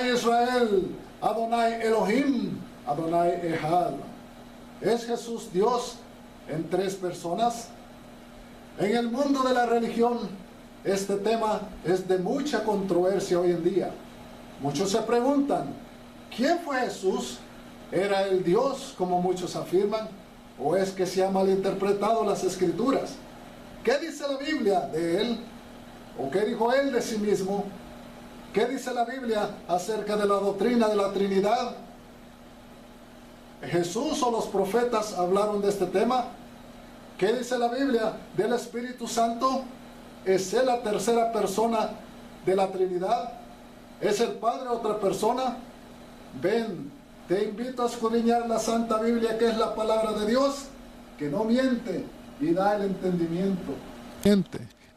Adonai Israel, Adonai Elohim, Adonai Echad. ¿Es Jesús Dios en tres personas? En el mundo de la religión, este tema es de mucha controversia hoy en día. Muchos se preguntan, ¿quién fue Jesús? ¿Era el Dios, como muchos afirman? ¿O es que se han malinterpretado las Escrituras? ¿Qué dice la Biblia de él? ¿O qué dijo él de sí mismo? ¿Qué dice la Biblia acerca de la doctrina de la Trinidad? ¿Jesús o los profetas hablaron de este tema? ¿Qué dice la Biblia del Espíritu Santo? ¿Es él la tercera persona de la Trinidad? ¿Es el Padre otra persona? Ven, te invito a escudriñar la Santa Biblia, que es la palabra de Dios, que no miente y da el entendimiento.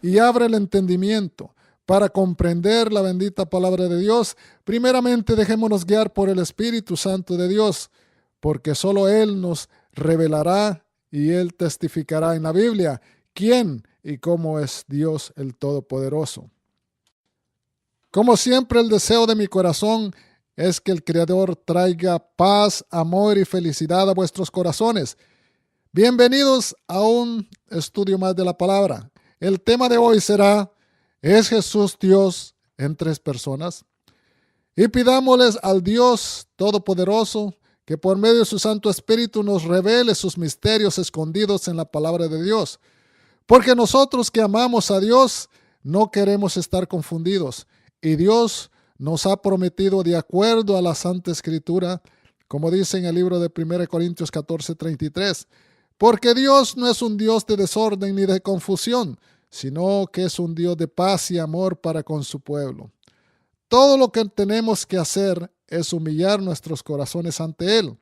Y abre el entendimiento para comprender la bendita palabra de Dios. Primeramente, dejémonos guiar por el Espíritu Santo de Dios, porque solo Él nos revelará y Él testificará en la Biblia quién y cómo es Dios el Todopoderoso. Como siempre, el deseo de mi corazón es que el Creador traiga paz, amor y felicidad a vuestros corazones. Bienvenidos a un estudio más de la palabra. El tema de hoy será: ¿es Jesús Dios en tres personas? Y pidámosles al Dios Todopoderoso que por medio de su Santo Espíritu nos revele sus misterios escondidos en la palabra de Dios. Porque nosotros que amamos a Dios no queremos estar confundidos. Y Dios nos ha prometido, de acuerdo a la Santa Escritura, como dice en el libro de 1 Corintios 14:33, porque Dios no es un Dios de desorden ni de confusión, sino que es un Dios de paz y amor para con su pueblo. Todo lo que tenemos que hacer es humillar nuestros corazones ante Él,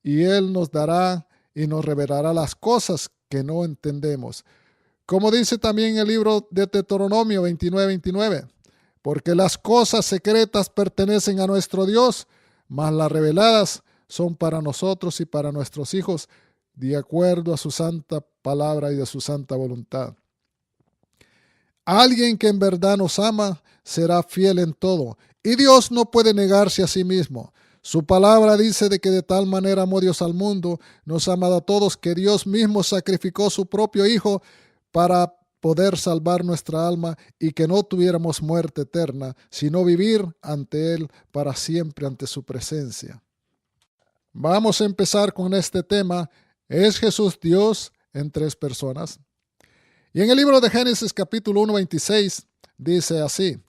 y Él nos dará y nos revelará las cosas que no entendemos. Como dice también el libro de Deuteronomio 29:29, porque las cosas secretas pertenecen a nuestro Dios, mas las reveladas son para nosotros y para nuestros hijos, de acuerdo a su santa palabra y de su santa voluntad. Alguien que en verdad nos ama será fiel en todo, y Dios no puede negarse a sí mismo. Su palabra dice de que de tal manera amó Dios al mundo, nos ha amado a todos, que Dios mismo sacrificó su propio Hijo para poder salvar nuestra alma y que no tuviéramos muerte eterna, sino vivir ante Él para siempre ante su presencia. Vamos a empezar con este tema: ¿es Jesús Dios en tres personas? Y en el libro de Génesis capítulo 1:26 dice así: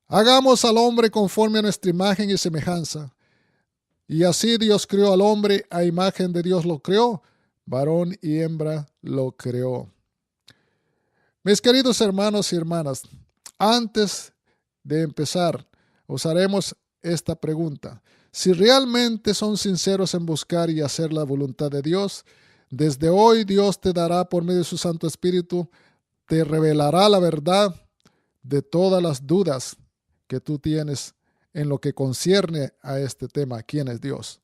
hagamos al hombre conforme a nuestra imagen y semejanza. Y así Dios creó al hombre, a imagen de Dios lo creó, varón y hembra lo creó. Mis queridos hermanos y hermanas, antes de empezar, os haremos esta pregunta. Si realmente son sinceros en buscar y hacer la voluntad de Dios, desde hoy Dios te dará por medio de su Santo Espíritu, te revelará la verdad de todas las dudas que tú tienes en lo que concierne a este tema, ¿quién es Dios?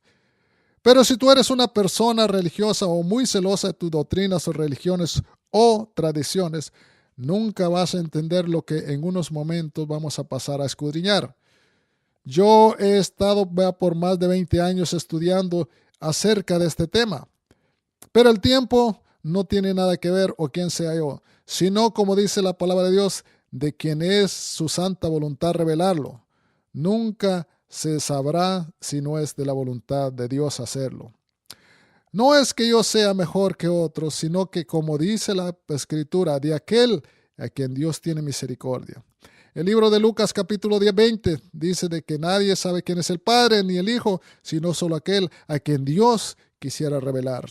Pero si tú eres una persona religiosa o muy celosa de tus doctrinas o religiones o tradiciones, nunca vas a entender lo que en unos momentos vamos a pasar a escudriñar. Yo he estado por más de 20 años estudiando acerca de este tema, pero el tiempo no tiene nada que ver, o quién sea yo, sino, como dice la palabra de Dios, de quien es su santa voluntad revelarlo. Nunca se sabrá si no es de la voluntad de Dios hacerlo. No es que yo sea mejor que otros, sino que, como dice la Escritura, de aquel a quien Dios tiene misericordia. El libro de Lucas capítulo 10:20 dice de que nadie sabe quién es el Padre ni el Hijo, sino solo aquel a quien Dios quisiera revelar.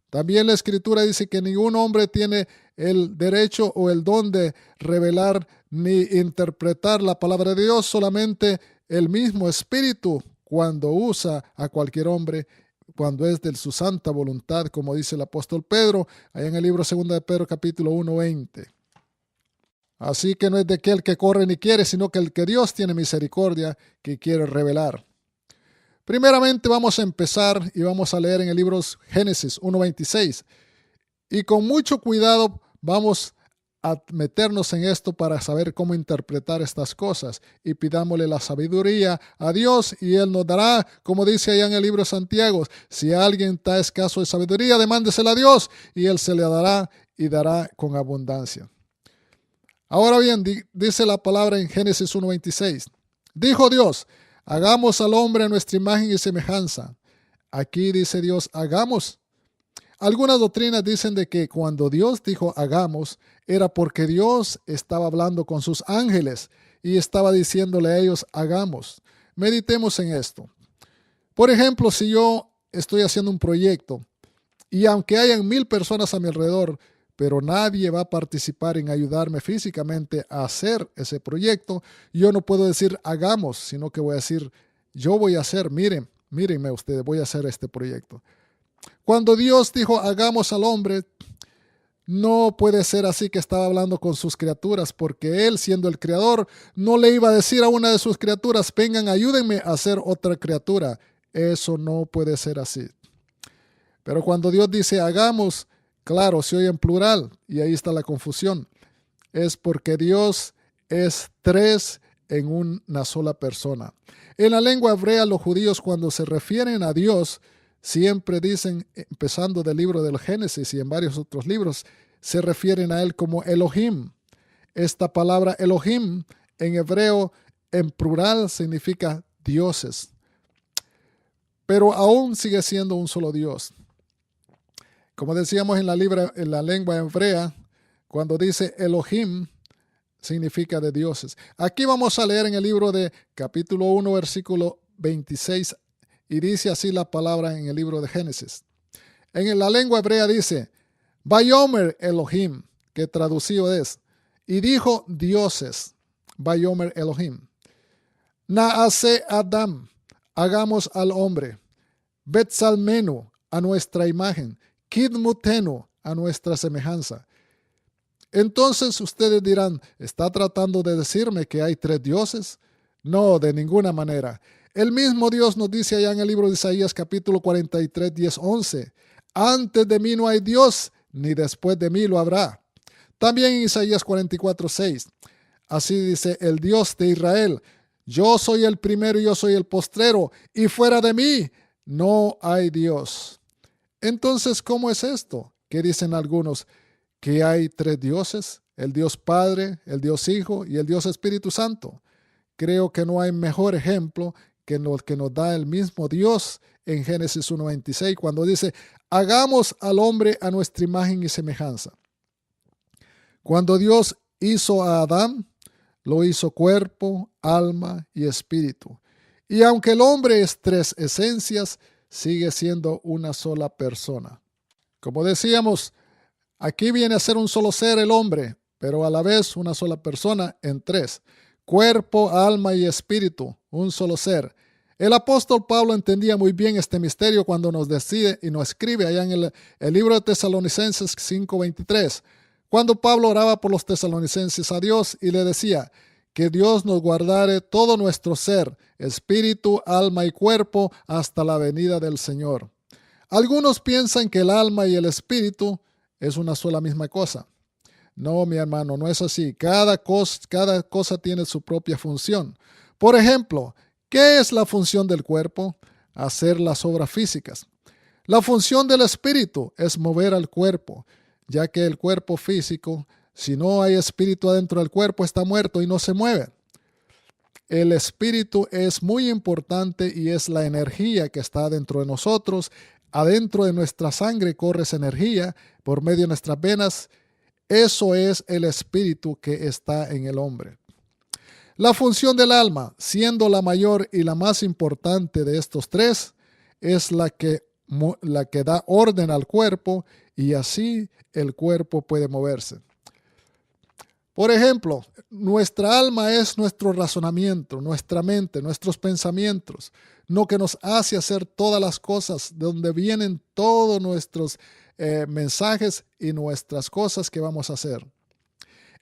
También la Escritura dice que ningún hombre tiene el derecho o el don de revelar ni interpretar la palabra de Dios, solamente el mismo Espíritu cuando usa a cualquier hombre, cuando es de su santa voluntad, como dice el apóstol Pedro, allá en el libro 2 de Pedro capítulo 1:20. Así que no es de aquel que corre ni quiere, sino que el que Dios tiene misericordia, que quiere revelar. Primeramente vamos a empezar y vamos a leer en el libro Génesis 1:26. Y con mucho cuidado vamos a meternos en esto para saber cómo interpretar estas cosas y pidámosle la sabiduría a Dios y Él nos dará, como dice allá en el libro de Santiago, si alguien está escaso de sabiduría, demándesela a Dios y Él se le dará y dará con abundancia. Ahora bien, dice la palabra en Génesis 1:26, dijo Dios, hagamos al hombre a nuestra imagen y semejanza. Aquí dice Dios, hagamos. Algunas doctrinas dicen de que cuando Dios dijo hagamos, era porque Dios estaba hablando con sus ángeles y estaba diciéndole a ellos hagamos. Meditemos en esto. Por ejemplo, si yo estoy haciendo un proyecto y aunque hayan 1000 personas a mi alrededor, pero nadie va a participar en ayudarme físicamente a hacer ese proyecto, yo no puedo decir hagamos, sino que voy a decir yo voy a hacer, mírenme ustedes, voy a hacer este proyecto. Cuando Dios dijo hagamos al hombre, no puede ser así que estaba hablando con sus criaturas, porque Él, siendo el creador, no le iba a decir a una de sus criaturas, vengan, ayúdenme a hacer otra criatura. Eso no puede ser así. Pero cuando Dios dice hagamos, claro, se oye en plural y ahí está la confusión. Es porque Dios es 3 en una sola persona. En la lengua hebrea, los judíos cuando se refieren a Dios, siempre dicen, empezando del libro del Génesis y en varios otros libros, se refieren a Él como Elohim. Esta palabra Elohim en hebreo en plural significa dioses. Pero aún sigue siendo un solo Dios. Como decíamos en la lengua hebrea, cuando dice Elohim, significa de dioses. Aquí vamos a leer en el libro de capítulo 1, versículo 26, y dice así la palabra en el libro de Génesis. En la lengua hebrea dice, Vayomer Elohim, que traducido es, y dijo dioses, Vayomer Elohim. Naase Adam, hagamos al hombre. Betzalmenu, a nuestra imagen. Kidmutenu, a nuestra semejanza. Entonces ustedes dirán, ¿está tratando de decirme que hay 3 dioses? No, de ninguna manera. El mismo Dios nos dice allá en el libro de Isaías capítulo 43, 10, 11. Antes de mí no hay Dios, ni después de mí lo habrá. También en Isaías 44, 6. Así dice el Dios de Israel. Yo soy el primero y yo soy el postrero, y fuera de mí no hay Dios. Entonces, ¿cómo es esto? ¿Qué dicen algunos? Que hay 3 dioses, el Dios Padre, el Dios Hijo y el Dios Espíritu Santo. Creo que no hay mejor ejemplo que lo que nos da el mismo Dios en Génesis 1:26, cuando dice, hagamos al hombre a nuestra imagen y semejanza. Cuando Dios hizo a Adán, lo hizo cuerpo, alma y espíritu. Y aunque el hombre es 3 esencias, sigue siendo una sola persona. Como decíamos, aquí viene a ser un solo ser el hombre, pero a la vez una sola persona en 3. Cuerpo, alma y espíritu, un solo ser. El apóstol Pablo entendía muy bien este misterio cuando nos decide y nos escribe allá en el libro de Tesalonicenses 5:23. Cuando Pablo oraba por los tesalonicenses a Dios y le decía que Dios nos guardare todo nuestro ser, espíritu, alma y cuerpo hasta la venida del Señor. Algunos piensan que el alma y el espíritu es una sola misma cosa. No, mi hermano, no es así. Cada cosa tiene su propia función. Por ejemplo, ¿qué es la función del cuerpo? Hacer las obras físicas. La función del espíritu es mover al cuerpo, ya que el cuerpo físico, si no hay espíritu adentro del cuerpo, está muerto y no se mueve. El espíritu es muy importante y es la energía que está dentro de nosotros. Adentro de nuestra sangre corre esa energía por medio de nuestras venas. Eso es el espíritu que está en el hombre. La función del alma, siendo la mayor y la más importante de estos 3, es la que da orden al cuerpo y así el cuerpo puede moverse. Por ejemplo, nuestra alma es nuestro razonamiento, nuestra mente, nuestros pensamientos, lo que nos hace hacer todas las cosas, de donde vienen todos nuestros mensajes y nuestras cosas que vamos a hacer.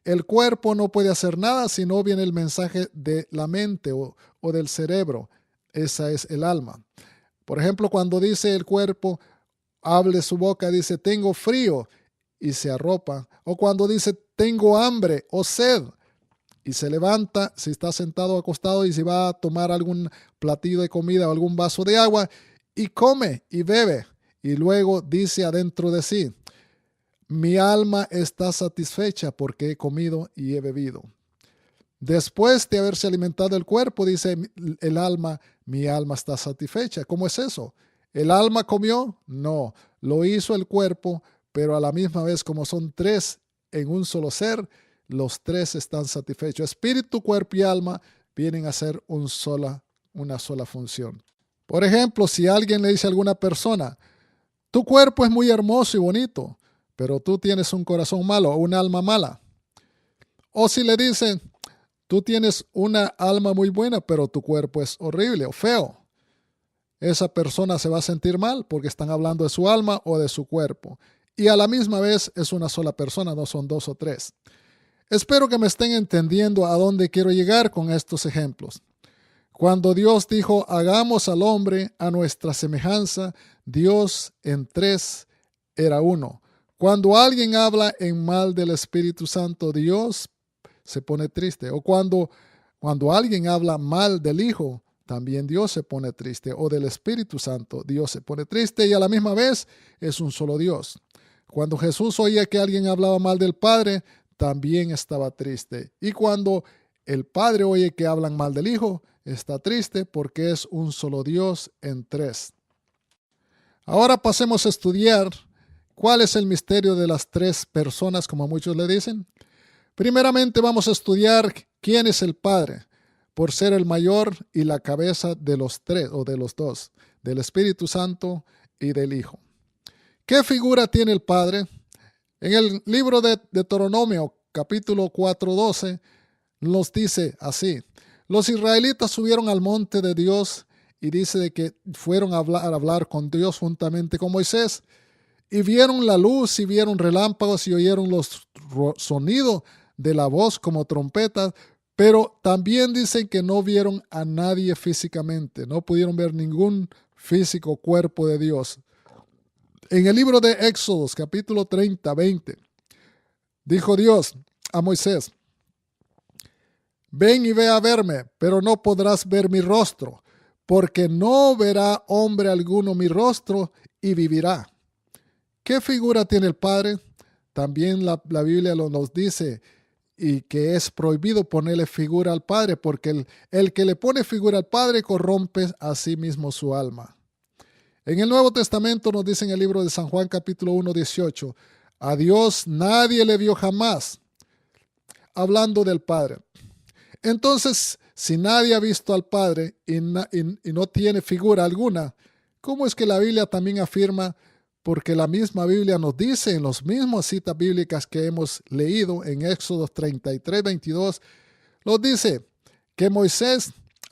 El cuerpo no puede hacer nada si no viene el mensaje de la mente o del cerebro. Esa es el alma. Por ejemplo, cuando dice el cuerpo, hable su boca, dice, tengo frío. y se arropa. O cuando dice tengo hambre o sed y se levanta, si está sentado o acostado y si va a tomar algún platillo de comida o algún vaso de agua y come y bebe. Y luego dice adentro de sí, mi alma está satisfecha porque he comido y he bebido. Después de haberse alimentado el cuerpo, dice el alma, mi alma está satisfecha. ¿Cómo es eso? ¿El alma comió? No, lo hizo el cuerpo, pero a la misma vez, como son tres en un solo ser, los tres están satisfechos. Espíritu, cuerpo y alma vienen a ser una sola función. Por ejemplo, si alguien le dice a alguna persona, tu cuerpo es muy hermoso y bonito, pero tú tienes un corazón malo o un alma mala. O si le dicen, tú tienes una alma muy buena, pero tu cuerpo es horrible o feo. Esa persona se va a sentir mal porque están hablando de su alma o de su cuerpo. Y a la misma vez es una sola persona, no son dos o tres. Espero que me estén entendiendo a dónde quiero llegar con estos ejemplos. Cuando Dios dijo, hagamos al hombre a nuestra semejanza, Dios en tres era uno. Cuando alguien habla en mal del Espíritu Santo, Dios se pone triste. O cuando alguien habla mal del Hijo, también Dios se pone triste. O del Espíritu Santo, Dios se pone triste y a la misma vez es un solo Dios. Cuando Jesús oía que alguien hablaba mal del Padre, también estaba triste. Y cuando el Padre oye que hablan mal del Hijo, está triste porque es un solo Dios en tres. Ahora pasemos a estudiar cuál es el misterio de las tres personas, como muchos le dicen. Primeramente vamos a estudiar quién es el Padre, por ser el mayor y la cabeza de los tres o de los dos, del Espíritu Santo y del Hijo. ¿Qué figura tiene el Padre? En el libro de Deuteronomio, capítulo 4:12, nos dice así, los israelitas subieron al monte de Dios y dice de que fueron a hablar con Dios juntamente con Moisés y vieron la luz y vieron relámpagos y oyeron los sonidos de la voz como trompetas, pero también dicen que no vieron a nadie físicamente, no pudieron ver ningún físico cuerpo de Dios. En el libro de Éxodos, capítulo 30:20, dijo Dios a Moisés, ven y ve a verme, pero no podrás ver mi rostro, porque no verá hombre alguno mi rostro y vivirá. ¿Qué figura tiene el Padre? También la Biblia nos dice y que es prohibido ponerle figura al Padre, porque el que le pone figura al Padre corrompe a sí mismo su alma. En el Nuevo Testamento nos dice en el libro de San Juan capítulo 1:18, a Dios nadie le vio jamás, hablando del Padre. Entonces, si nadie ha visto al Padre y no tiene figura alguna, ¿cómo es que la Biblia también afirma? Porque la misma Biblia nos dice en las mismas citas bíblicas que hemos leído en Éxodo 33:22, nos dice que a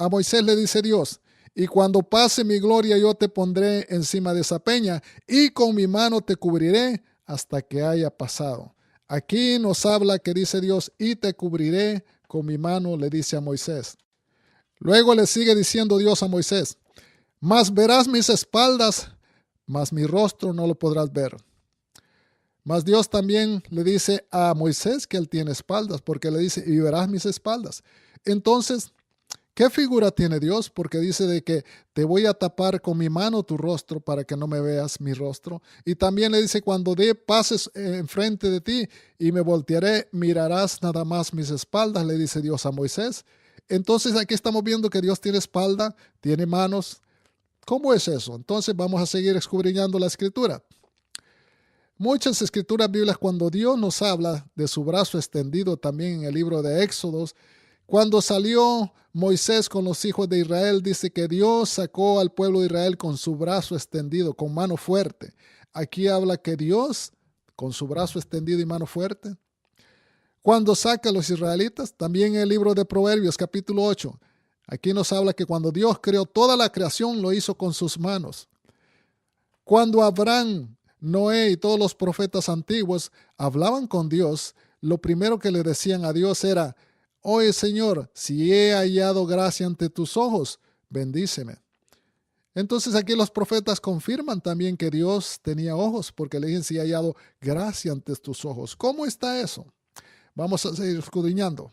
Moisés le dice Dios, y cuando pase mi gloria yo te pondré encima de esa peña y con mi mano te cubriré hasta que haya pasado. Aquí nos habla que dice Dios, y te cubriré con mi mano, le dice a Moisés. Luego le sigue diciendo Dios a Moisés, mas verás mis espaldas, mas mi rostro no lo podrás ver. Mas Dios también le dice a Moisés que él tiene espaldas, porque le dice, y verás mis espaldas. Entonces, ¿qué figura tiene Dios? Porque dice de que te voy a tapar con mi mano tu rostro para que no me veas mi rostro. Y también le dice, cuando pases enfrente de ti y me voltearé, mirarás nada más mis espaldas, le dice Dios a Moisés. Entonces aquí estamos viendo que Dios tiene espalda, tiene manos. ¿Cómo es eso? Entonces vamos a seguir escudriñando la escritura. Muchas escrituras bíblicas, cuando Dios nos habla de su brazo extendido, también en el libro de Éxodos, cuando salió Moisés con los hijos de Israel, dice que Dios sacó al pueblo de Israel con su brazo extendido, con mano fuerte. Aquí habla que Dios, con su brazo extendido y mano fuerte. Cuando saca a los israelitas, también en el libro de Proverbios, capítulo 8, aquí nos habla que cuando Dios creó toda la creación, lo hizo con sus manos. Cuando Abraham, Noé y todos los profetas antiguos hablaban con Dios, lo primero que le decían a Dios era, oye Señor, si he hallado gracia ante tus ojos, bendíceme. Entonces aquí los profetas confirman también que Dios tenía ojos, porque le dicen si he hallado gracia ante tus ojos. ¿Cómo está eso? Vamos a seguir escudriñando.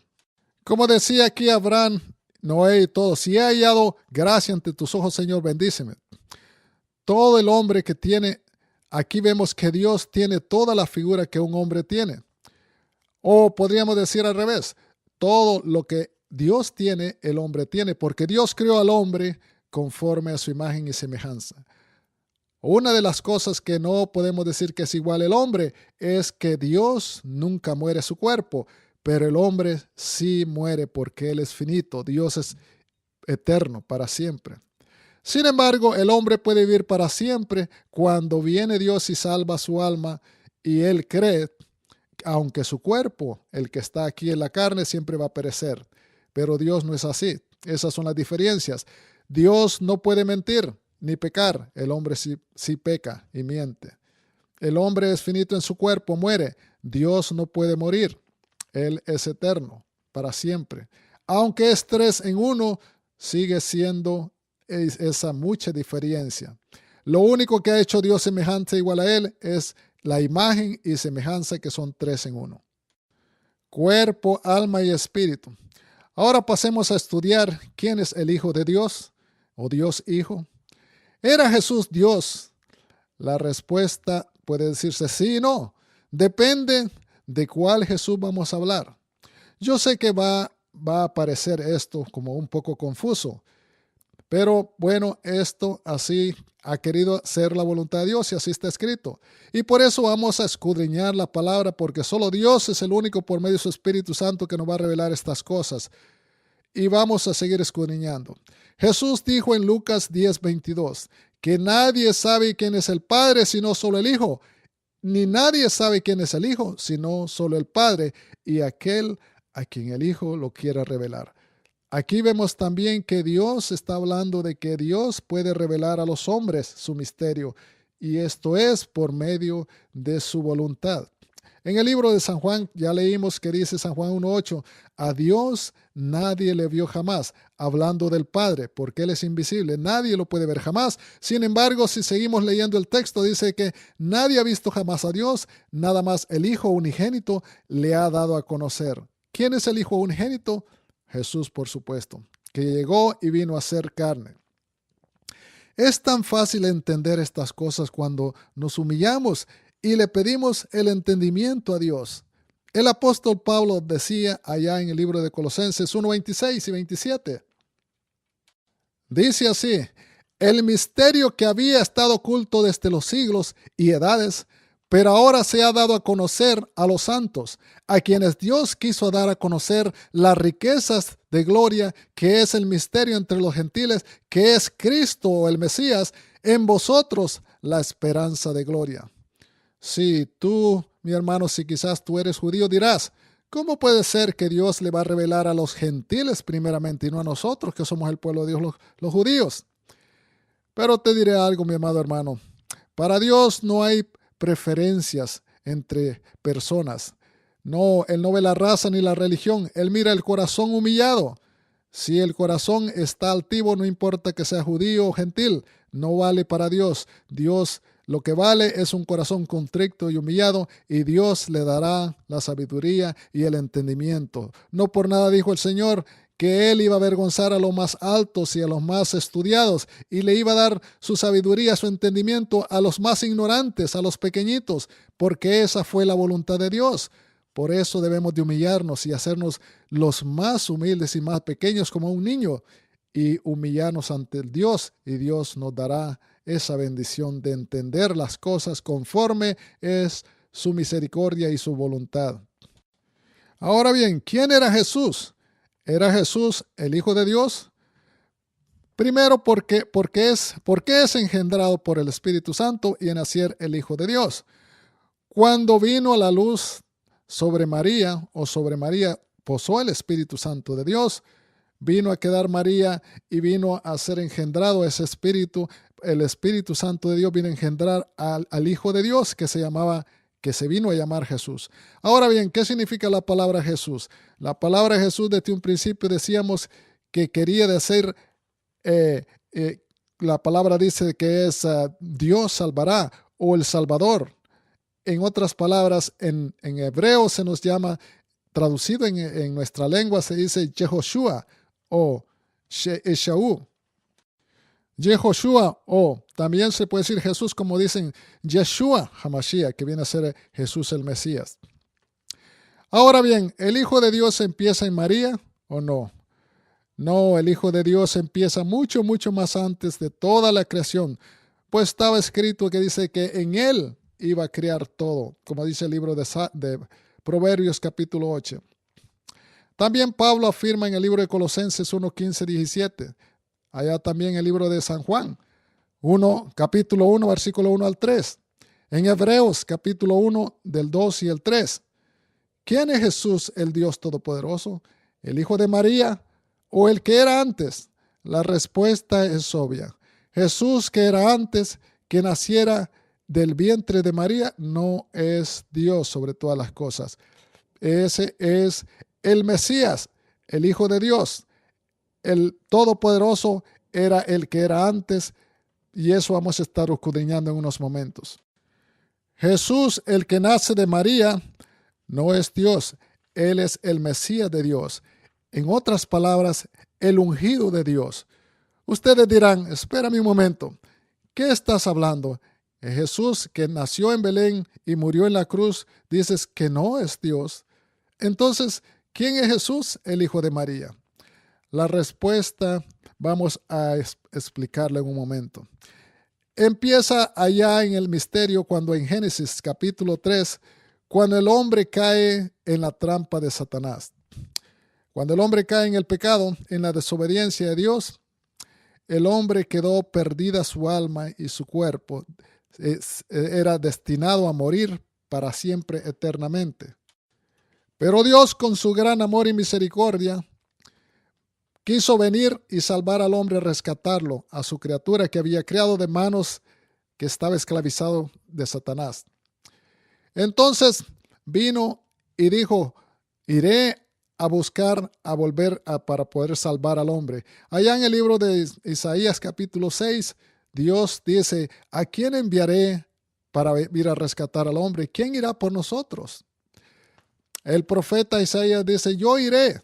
Como decía aquí Abraham, Noé y todos, si he hallado gracia ante tus ojos, Señor, bendíceme. Todo el hombre que tiene, aquí vemos que Dios tiene toda la figura que un hombre tiene. O podríamos decir al revés, todo lo que Dios tiene, el hombre tiene, porque Dios creó al hombre conforme a su imagen y semejanza. Una de las cosas que no podemos decir que es igual el hombre es que Dios nunca muere su cuerpo, pero el hombre sí muere porque Él es finito. Dios es eterno para siempre. Sin embargo, el hombre puede vivir para siempre cuando viene Dios y salva su alma y Él cree, aunque su cuerpo, el que está aquí en la carne, siempre va a perecer. Pero Dios no es así. Esas son las diferencias. Dios no puede mentir ni pecar. El hombre sí peca y miente. El hombre es finito en su cuerpo, muere. Dios no puede morir. Él es eterno para siempre. Aunque es 3 en 1, sigue siendo esa mucha diferencia. Lo único que ha hecho Dios semejante igual a Él es la imagen y semejanza, que son 3 en 1. Cuerpo, alma y espíritu. Ahora pasemos a estudiar quién es el Hijo de Dios o Dios Hijo. ¿Era Jesús Dios? La respuesta puede decirse sí y no. Depende de cuál Jesús vamos a hablar. Yo sé que va a parecer esto como un poco confuso, pero bueno, esto así ha querido ser la voluntad de Dios y así está escrito. Y por eso vamos a escudriñar la palabra, porque solo Dios es el único por medio de su Espíritu Santo que nos va a revelar estas cosas. Y vamos a seguir escudriñando. Jesús dijo en Lucas 10:22 que nadie sabe quién es el Padre sino solo el Hijo, ni nadie sabe quién es el Hijo sino solo el Padre y aquel a quien el Hijo lo quiera revelar. Aquí vemos también que Dios está hablando de que Dios puede revelar a los hombres su misterio, y esto es por medio de su voluntad. En el libro de San Juan ya leímos que dice San Juan 1:8, a Dios nadie le vio jamás, hablando del Padre, porque Él es invisible, nadie lo puede ver jamás. Sin embargo, si seguimos leyendo el texto, dice que nadie ha visto jamás a Dios, nada más el Hijo unigénito le ha dado a conocer. ¿Quién es el Hijo unigénito? Jesús, por supuesto, que llegó y vino a ser carne. Es tan fácil entender estas cosas cuando nos humillamos y le pedimos el entendimiento a Dios. El apóstol Pablo decía allá en el libro de Colosenses 1:26 y 27. Dice así, el misterio que había estado oculto desde los siglos y edades, pero ahora se ha dado a conocer a los santos, a quienes Dios quiso dar a conocer las riquezas de gloria, que es el misterio entre los gentiles, que es Cristo, el Mesías, en vosotros la esperanza de gloria. Si tú, mi hermano, si quizás tú eres judío, dirás, ¿cómo puede ser que Dios le va a revelar a los gentiles primeramente y no a nosotros, que somos el pueblo de Dios, los judíos? Pero te diré algo, mi amado hermano. Para Dios no hay preferencias entre personas. No, Él no ve la raza ni la religión. Él mira el corazón humillado. Si el corazón está altivo, no importa que sea judío o gentil, no vale para Dios. Dios lo que vale es un corazón contrito y humillado, y Dios le dará la sabiduría y el entendimiento. No por nada dijo el Señor que Él iba a avergonzar a los más altos y a los más estudiados, y le iba a dar su sabiduría, su entendimiento a los más ignorantes, a los pequeñitos, porque esa fue la voluntad de Dios. Por eso debemos de humillarnos y hacernos los más humildes y más pequeños como un niño, y humillarnos ante el Dios, y Dios nos dará esa bendición de entender las cosas conforme es su misericordia y su voluntad. Ahora bien, ¿quién era Jesús? ¿Era Jesús el Hijo de Dios? Primero, porque es engendrado por el Espíritu Santo y en nacer el Hijo de Dios. Cuando vino a la luz sobre María posó el Espíritu Santo de Dios. Vino a quedar María y vino a ser engendrado ese Espíritu. El Espíritu Santo de Dios vino a engendrar al Hijo de Dios que se vino a llamar Jesús. Ahora bien, ¿qué significa la palabra Jesús? La palabra Jesús desde un principio decíamos que quería decir la palabra dice que es Dios salvará o el Salvador. En otras palabras, en hebreo se nos llama, traducido en nuestra lengua, se dice Yehoshua o Eshaú. Yehoshua o también se puede decir Jesús, como dicen Yeshua HaMashiach, que viene a ser Jesús el Mesías. Ahora bien, ¿el Hijo de Dios empieza en María o no? No, el Hijo de Dios empieza mucho, mucho más antes de toda la creación, pues estaba escrito que dice que en Él iba a crear todo, como dice el libro de Proverbios capítulo 8. También Pablo afirma en el libro de Colosenses 1, 15, 17. Allá también el libro de San Juan, capítulo 1, versículo 1 al 3. En Hebreos, capítulo 1, del 2 y el 3. ¿Quién es Jesús, el Dios Todopoderoso? ¿El Hijo de María o el que era antes? La respuesta es obvia. Jesús, que era antes que naciera del vientre de María, no es Dios sobre todas las cosas. Ese es el Mesías, el Hijo de Dios. El Todopoderoso era el que era antes, y eso vamos a estar escudriñando en unos momentos. Jesús, el que nace de María, no es Dios. Él es el Mesías de Dios. En otras palabras, el ungido de Dios. Ustedes dirán, espérame un momento, ¿qué estás hablando? Jesús, que nació en Belén y murió en la cruz, dices que no es Dios. Entonces, ¿quién es Jesús, el Hijo de María? La respuesta vamos a explicarla en un momento. Empieza allá en el misterio cuando en Génesis capítulo 3, cuando el hombre cae en la trampa de Satanás. Cuando el hombre cae en el pecado, en la desobediencia de Dios, el hombre quedó perdida su alma y su cuerpo. Era destinado a morir para siempre eternamente. Pero Dios, con su gran amor y misericordia, quiso venir y salvar al hombre, rescatarlo, a su criatura que había creado de manos que estaba esclavizado de Satanás. Entonces vino y dijo, iré a buscar, a volver para poder salvar al hombre. Allá en el libro de Isaías capítulo 6, Dios dice, ¿a quién enviaré para ir a rescatar al hombre? ¿Quién irá por nosotros? El profeta Isaías dice, yo iré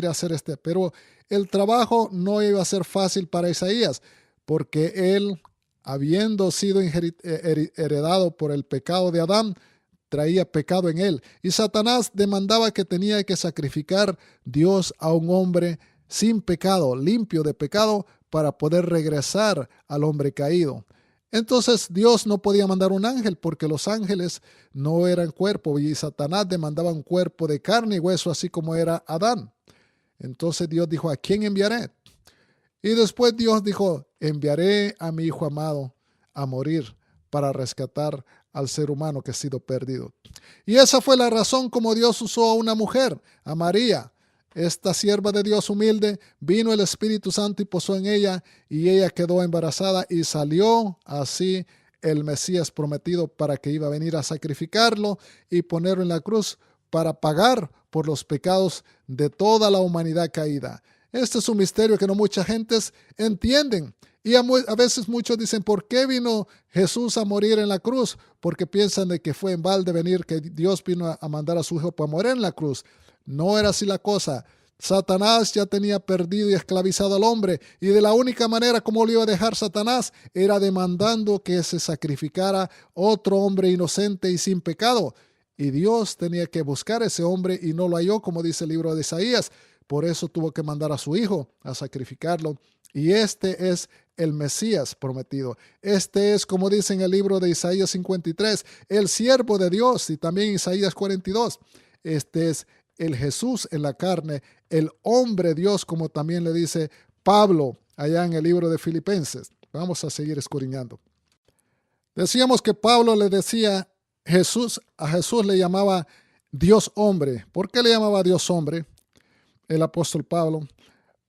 a hacer pero el trabajo no iba a ser fácil para Isaías, porque él, habiendo sido heredado por el pecado de Adán, traía pecado en él. Y Satanás demandaba que tenía que sacrificar Dios a un hombre sin pecado, limpio de pecado, para poder regresar al hombre caído. Entonces Dios no podía mandar un ángel porque los ángeles no eran cuerpo y Satanás demandaba un cuerpo de carne y hueso así como era Adán. Entonces Dios dijo, ¿a quién enviaré? Y después Dios dijo, enviaré a mi Hijo amado a morir para rescatar al ser humano que ha sido perdido. Y esa fue la razón como Dios usó a una mujer, a María. Esta sierva de Dios humilde, vino el Espíritu Santo y posó en ella, y ella quedó embarazada y salió así el Mesías prometido para que iba a venir a sacrificarlo y ponerlo en la cruz para pagar por los pecados de toda la humanidad caída. Este es un misterio que no muchas gentes entienden. Y a veces muchos dicen, ¿por qué vino Jesús a morir en la cruz? Porque piensan de que fue en balde venir, que Dios vino a mandar a su Hijo para morir en la cruz. No era así la cosa. Satanás ya tenía perdido y esclavizado al hombre, y de la única manera como lo iba a dejar Satanás era demandando que se sacrificara otro hombre inocente y sin pecado. Y Dios tenía que buscar a ese hombre y no lo halló, como dice el libro de Isaías. Por eso tuvo que mandar a su Hijo a sacrificarlo. Y este es el Mesías prometido. Este es, como dice en el libro de Isaías 53, el siervo de Dios, y también Isaías 42. Este es el Jesús en la carne, el hombre Dios, como también le dice Pablo allá en el libro de Filipenses. Vamos a seguir escudriñando. Decíamos que Pablo le decía a Jesús le llamaba Dios hombre. ¿Por qué le llamaba Dios hombre el apóstol Pablo?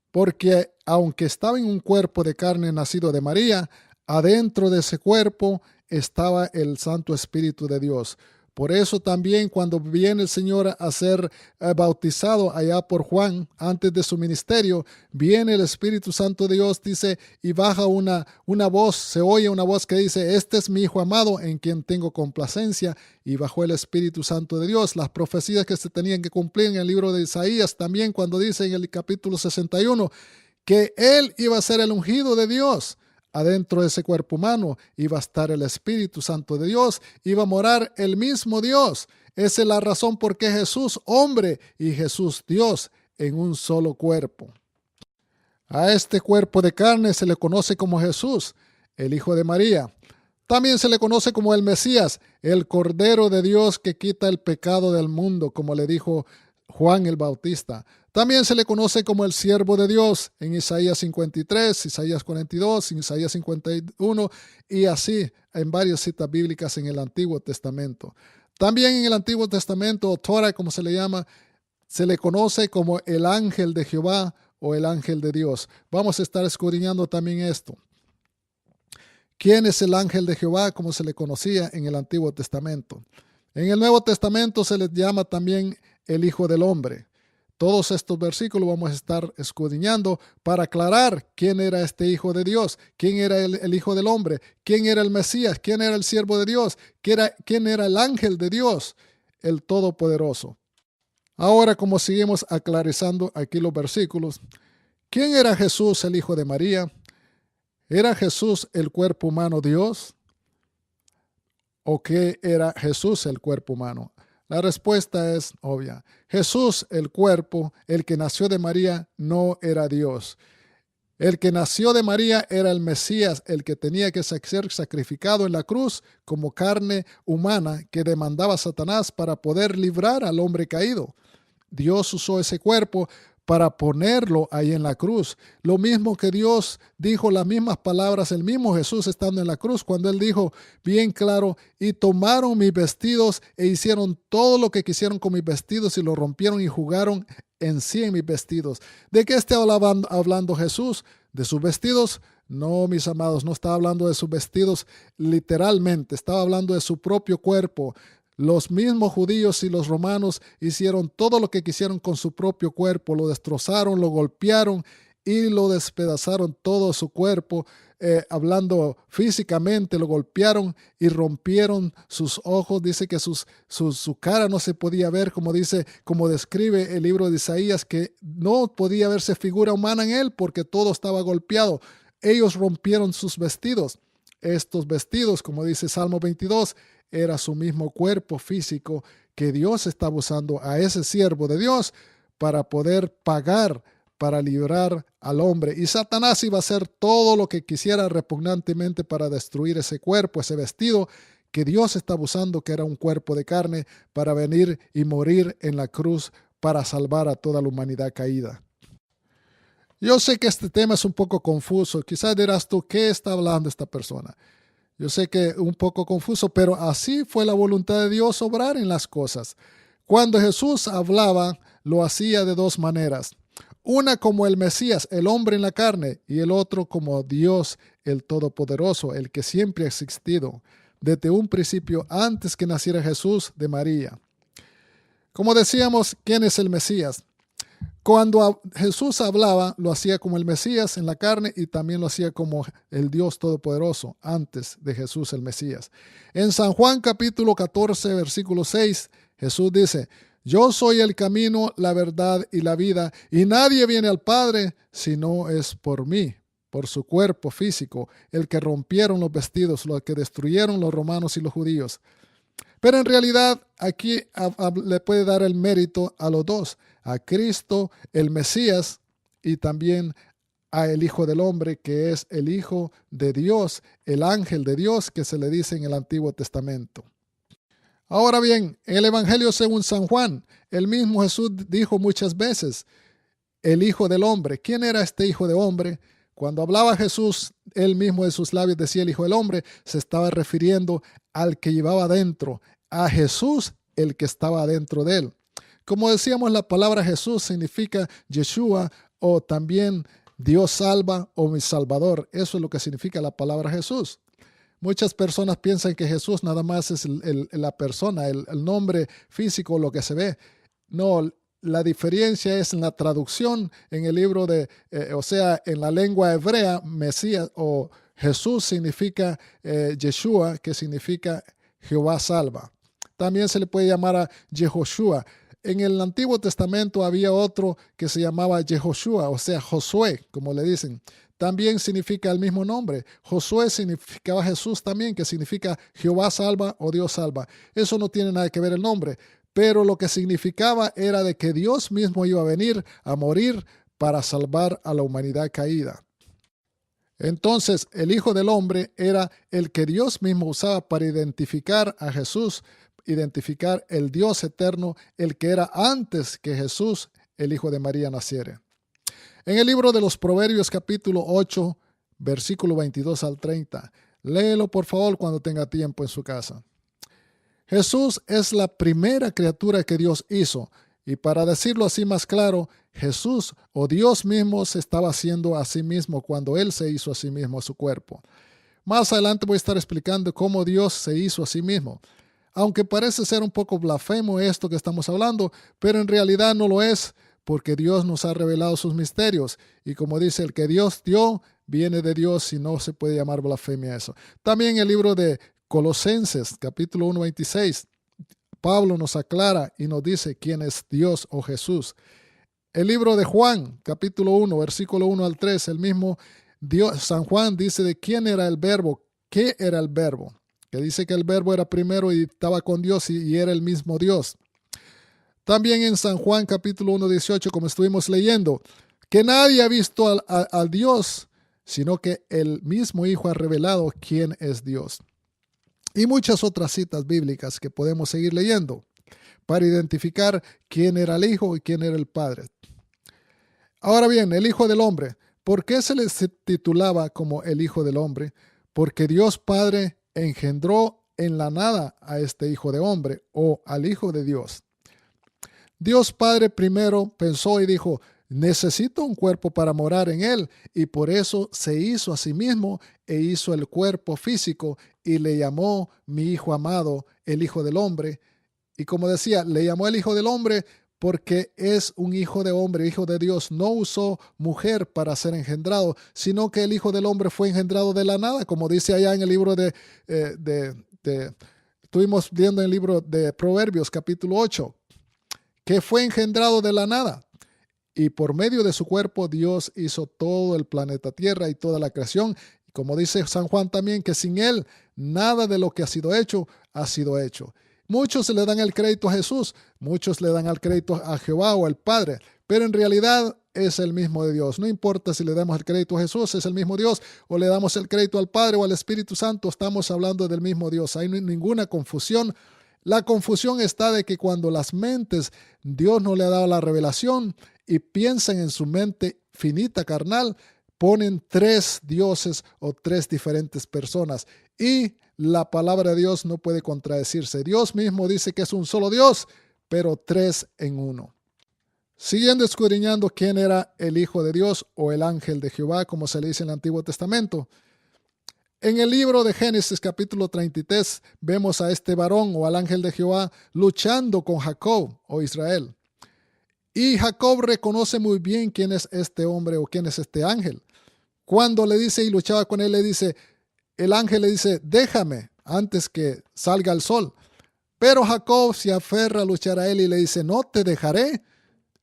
Porque aunque estaba en un cuerpo de carne nacido de María, adentro de ese cuerpo estaba el Santo Espíritu de Dios. Por eso también cuando viene el Señor a ser bautizado allá por Juan, antes de su ministerio, viene el Espíritu Santo de Dios, dice, y baja una voz, se oye una voz que dice, este es mi Hijo amado en quien tengo complacencia, y bajó el Espíritu Santo de Dios. Las profecías que se tenían que cumplir en el libro de Isaías también, cuando dice en el capítulo 61, que Él iba a ser el ungido de Dios. Adentro de ese cuerpo humano iba a estar el Espíritu Santo de Dios, iba a morar el mismo Dios. Esa es la razón por qué Jesús, hombre, y Jesús, Dios, en un solo cuerpo. A este cuerpo de carne se le conoce como Jesús, el Hijo de María. También se le conoce como el Mesías, el Cordero de Dios que quita el pecado del mundo, como le dijo Juan el Bautista. También se le conoce como el siervo de Dios en Isaías 53, Isaías 42, Isaías 51 y así en varias citas bíblicas en el Antiguo Testamento. También en el Antiguo Testamento, o Torah como se le llama, se le conoce como el ángel de Jehová o el ángel de Dios. Vamos a estar escudriñando también esto. ¿Quién es el ángel de Jehová como se le conocía en el Antiguo Testamento? En el Nuevo Testamento se le llama también el Hijo del Hombre. Todos estos versículos vamos a estar escudriñando para aclarar quién era este Hijo de Dios, quién era el Hijo del Hombre, quién era el Mesías, quién era el siervo de Dios, quién era el ángel de Dios, el Todopoderoso. Ahora, como seguimos aclarizando aquí los versículos, ¿quién era Jesús, el Hijo de María? ¿Era Jesús el cuerpo humano Dios? ¿O qué era Jesús el cuerpo humano? La respuesta es obvia. Jesús, el cuerpo, el que nació de María, no era Dios. El que nació de María era el Mesías, el que tenía que ser sacrificado en la cruz como carne humana que demandaba Satanás para poder librar al hombre caído. Dios usó ese cuerpo para ponerlo ahí en la cruz. Lo mismo que Dios dijo las mismas palabras, el mismo Jesús estando en la cruz, cuando Él dijo bien claro, y tomaron mis vestidos e hicieron todo lo que quisieron con mis vestidos y lo rompieron y jugaron en sí en mis vestidos. ¿De qué está hablando Jesús? ¿De sus vestidos? No, mis amados, no estaba hablando de sus vestidos literalmente, estaba hablando de su propio cuerpo. Los mismos judíos y los romanos hicieron todo lo que quisieron con su propio cuerpo, lo destrozaron, lo golpearon y lo despedazaron todo su cuerpo, hablando físicamente, lo golpearon y rompieron sus ojos. Dice que su cara no se podía ver, como describe el libro de Isaías, que no podía verse figura humana en él porque todo estaba golpeado. Ellos rompieron sus vestidos. Estos vestidos, como dice Salmo 22, era su mismo cuerpo físico que Dios estaba usando a ese siervo de Dios para poder pagar, para librar al hombre. Y Satanás iba a hacer todo lo que quisiera repugnantemente para destruir ese cuerpo, ese vestido que Dios estaba usando, que era un cuerpo de carne, para venir y morir en la cruz para salvar a toda la humanidad caída. Yo sé que este tema es un poco confuso. Quizás dirás tú, ¿qué está hablando esta persona? Yo sé que un poco confuso, pero así fue la voluntad de Dios obrar en las cosas. Cuando Jesús hablaba, lo hacía de dos maneras. Una como el Mesías, el hombre en la carne, y el otro como Dios, el Todopoderoso, el que siempre ha existido, desde un principio antes que naciera Jesús de María. Como decíamos, ¿quién es el Mesías? Cuando Jesús hablaba, lo hacía como el Mesías en la carne y también lo hacía como el Dios Todopoderoso antes de Jesús el Mesías. En San Juan capítulo 14, versículo 6, Jesús dice, yo soy el camino, la verdad y la vida, y nadie viene al Padre si no es por mí, por su cuerpo físico, el que rompieron los vestidos, lo que destruyeron los romanos y los judíos. Pero en realidad aquí le puede dar el mérito a los dos, a Cristo, el Mesías, y también a el Hijo del Hombre, que es el Hijo de Dios, el ángel de Dios que se le dice en el Antiguo Testamento. Ahora bien, en el Evangelio según San Juan, el mismo Jesús dijo muchas veces, el Hijo del Hombre. ¿Quién era este Hijo del Hombre? Cuando hablaba Jesús, él mismo de sus labios decía el Hijo del Hombre, se estaba refiriendo al que llevaba adentro, a Jesús, el que estaba adentro de él. Como decíamos, la palabra Jesús significa Yeshua o también Dios salva o mi Salvador. Eso es lo que significa la palabra Jesús. Muchas personas piensan que Jesús nada más es la persona, el nombre físico, lo que se ve. No, la diferencia es en la traducción en el libro o sea, en la lengua hebrea, Mesías o Jesús significa Yeshua, que significa Jehová salva. También se le puede llamar a Yehoshua. En el Antiguo Testamento había otro que se llamaba Yehoshua, o sea, Josué, como le dicen. También significa el mismo nombre. Josué significaba Jesús también, que significa Jehová salva o Dios salva. Eso no tiene nada que ver el nombre, pero lo que significaba era de que Dios mismo iba a venir a morir para salvar a la humanidad caída. Entonces, el Hijo del Hombre era el que Dios mismo usaba para identificar a Jesús, identificar el Dios eterno, el que era antes que Jesús, el Hijo de María, naciera. En el libro de los Proverbios, capítulo 8, versículo 22 al 30. Léelo, por favor, cuando tenga tiempo en su casa. Jesús es la primera criatura que Dios hizo. Y para decirlo así más claro, Jesús o Dios mismo se estaba haciendo a sí mismo cuando Él se hizo a sí mismo a su cuerpo. Más adelante voy a estar explicando cómo Dios se hizo a sí mismo. Aunque parece ser un poco blasfemo esto que estamos hablando, pero en realidad no lo es, porque Dios nos ha revelado sus misterios. Y como dice, el que Dios dio, viene de Dios y no se puede llamar blasfemia eso. También el libro de Colosenses, capítulo 1, 26, Pablo nos aclara y nos dice quién es Dios o Jesús. El libro de Juan, capítulo 1, versículo 1 al 3, el mismo Dios, San Juan dice de quién era el verbo, qué era el verbo, que dice que el verbo era primero y estaba con Dios y era el mismo Dios. También en San Juan capítulo 1, 18, como estuvimos leyendo, que nadie ha visto al Dios, sino que el mismo Hijo ha revelado quién es Dios. Y muchas otras citas bíblicas que podemos seguir leyendo para identificar quién era el Hijo y quién era el Padre. Ahora bien, el Hijo del Hombre, ¿por qué se le titulaba como el Hijo del Hombre? Porque Dios Padre engendró en la nada a este Hijo de Hombre o al Hijo de Dios. Dios Padre primero pensó y dijo, necesito un cuerpo para morar en él, y por eso se hizo a sí mismo e hizo el cuerpo físico y le llamó mi Hijo amado, el Hijo del Hombre. Y como decía, le llamó el Hijo del Hombre porque es un Hijo de Hombre, Hijo de Dios. No usó mujer para ser engendrado, sino que el Hijo del Hombre fue engendrado de la nada, como dice allá en el libro estuvimos viendo en el libro de Proverbios, capítulo 8, que fue engendrado de la nada. Y por medio de su cuerpo Dios hizo todo el planeta Tierra y toda la creación. Como dice San Juan también, que sin Él nada de lo que ha sido hecho ha sido hecho. Muchos le dan el crédito a Jesús, muchos le dan el crédito a Jehová o al Padre, pero en realidad es el mismo de Dios. No importa si le damos el crédito a Jesús, es el mismo Dios, o le damos el crédito al Padre o al Espíritu Santo, estamos hablando del mismo Dios. Hay ninguna confusión. La confusión está de que cuando las mentes, Dios no le ha dado la revelación y piensan en su mente finita carnal, ponen tres dioses o tres diferentes personas. Y la palabra de Dios no puede contradecirse. Dios mismo dice que es un solo Dios, pero tres en uno. Siguiendo escudriñando quién era el Hijo de Dios o el ángel de Jehová, como se le dice en el Antiguo Testamento. En el libro de Génesis capítulo 33 vemos a este varón o al ángel de Jehová luchando con Jacob o Israel. Y Jacob reconoce muy bien quién es este hombre o quién es este ángel. Cuando le dice y luchaba con él, el ángel le dice, déjame antes que salga el sol. Pero Jacob se aferra a luchar a él y le dice, no te dejaré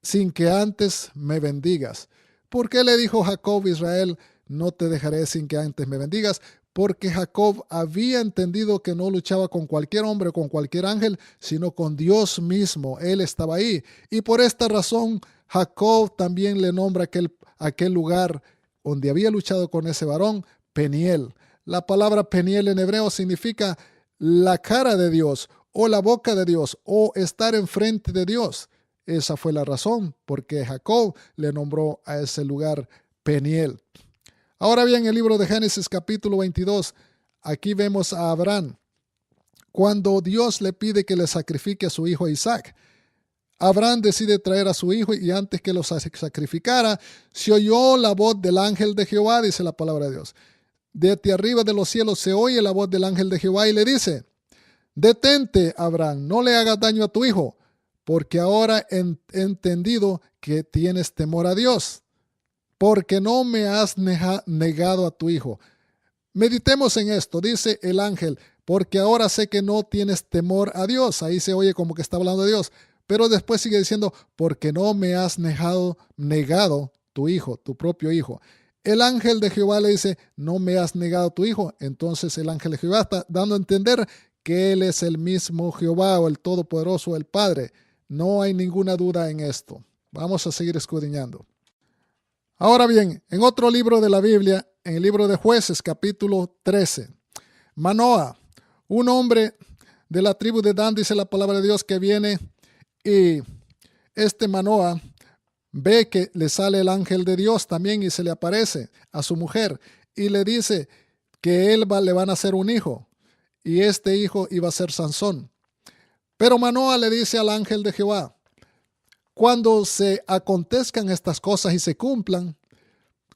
sin que antes me bendigas. ¿Por qué le dijo Jacob a Israel, no te dejaré sin que antes me bendigas? Porque Jacob había entendido que no luchaba con cualquier hombre o con cualquier ángel, sino con Dios mismo. Él estaba ahí. Y por esta razón, Jacob también le nombra aquel lugar donde había luchado con ese varón, Peniel. La palabra Peniel en hebreo significa la cara de Dios o la boca de Dios o estar enfrente de Dios. Esa fue la razón porque Jacob le nombró a ese lugar Peniel. Ahora bien, el libro de Génesis capítulo 22, aquí vemos a Abraham. Cuando Dios le pide que le sacrifique a su hijo Isaac, Abraham decide traer a su hijo y antes que lo sacrificara, se oyó la voz del ángel de Jehová, dice la palabra de Dios. desde arriba de los cielos se oye la voz del ángel de Jehová y le dice: detente, Abraham, no le hagas daño a tu hijo, porque ahora he entendido que tienes temor a Dios, porque no me has negado a tu hijo. Meditemos en esto, dice el ángel, porque ahora sé que no tienes temor a Dios. Ahí se oye como que está hablando de Dios, pero después sigue diciendo, porque no me has negado tu hijo, tu propio hijo. El ángel de Jehová le dice, no me has negado tu hijo. Entonces el ángel de Jehová está dando a entender que él es el mismo Jehová o el Todopoderoso, el Padre. No hay ninguna duda en esto. Vamos a seguir escudriñando. Ahora bien, en otro libro de la Biblia, en el libro de Jueces, capítulo 13, Manoah, un hombre de la tribu de Dan, dice la palabra de Dios, que viene y este Manoah ve que le sale el ángel de Dios también y se le aparece a su mujer y le dice que le van a hacer un hijo y este hijo iba a ser Sansón. Pero Manoah le dice al ángel de Jehová, cuando se acontezcan estas cosas y se cumplan,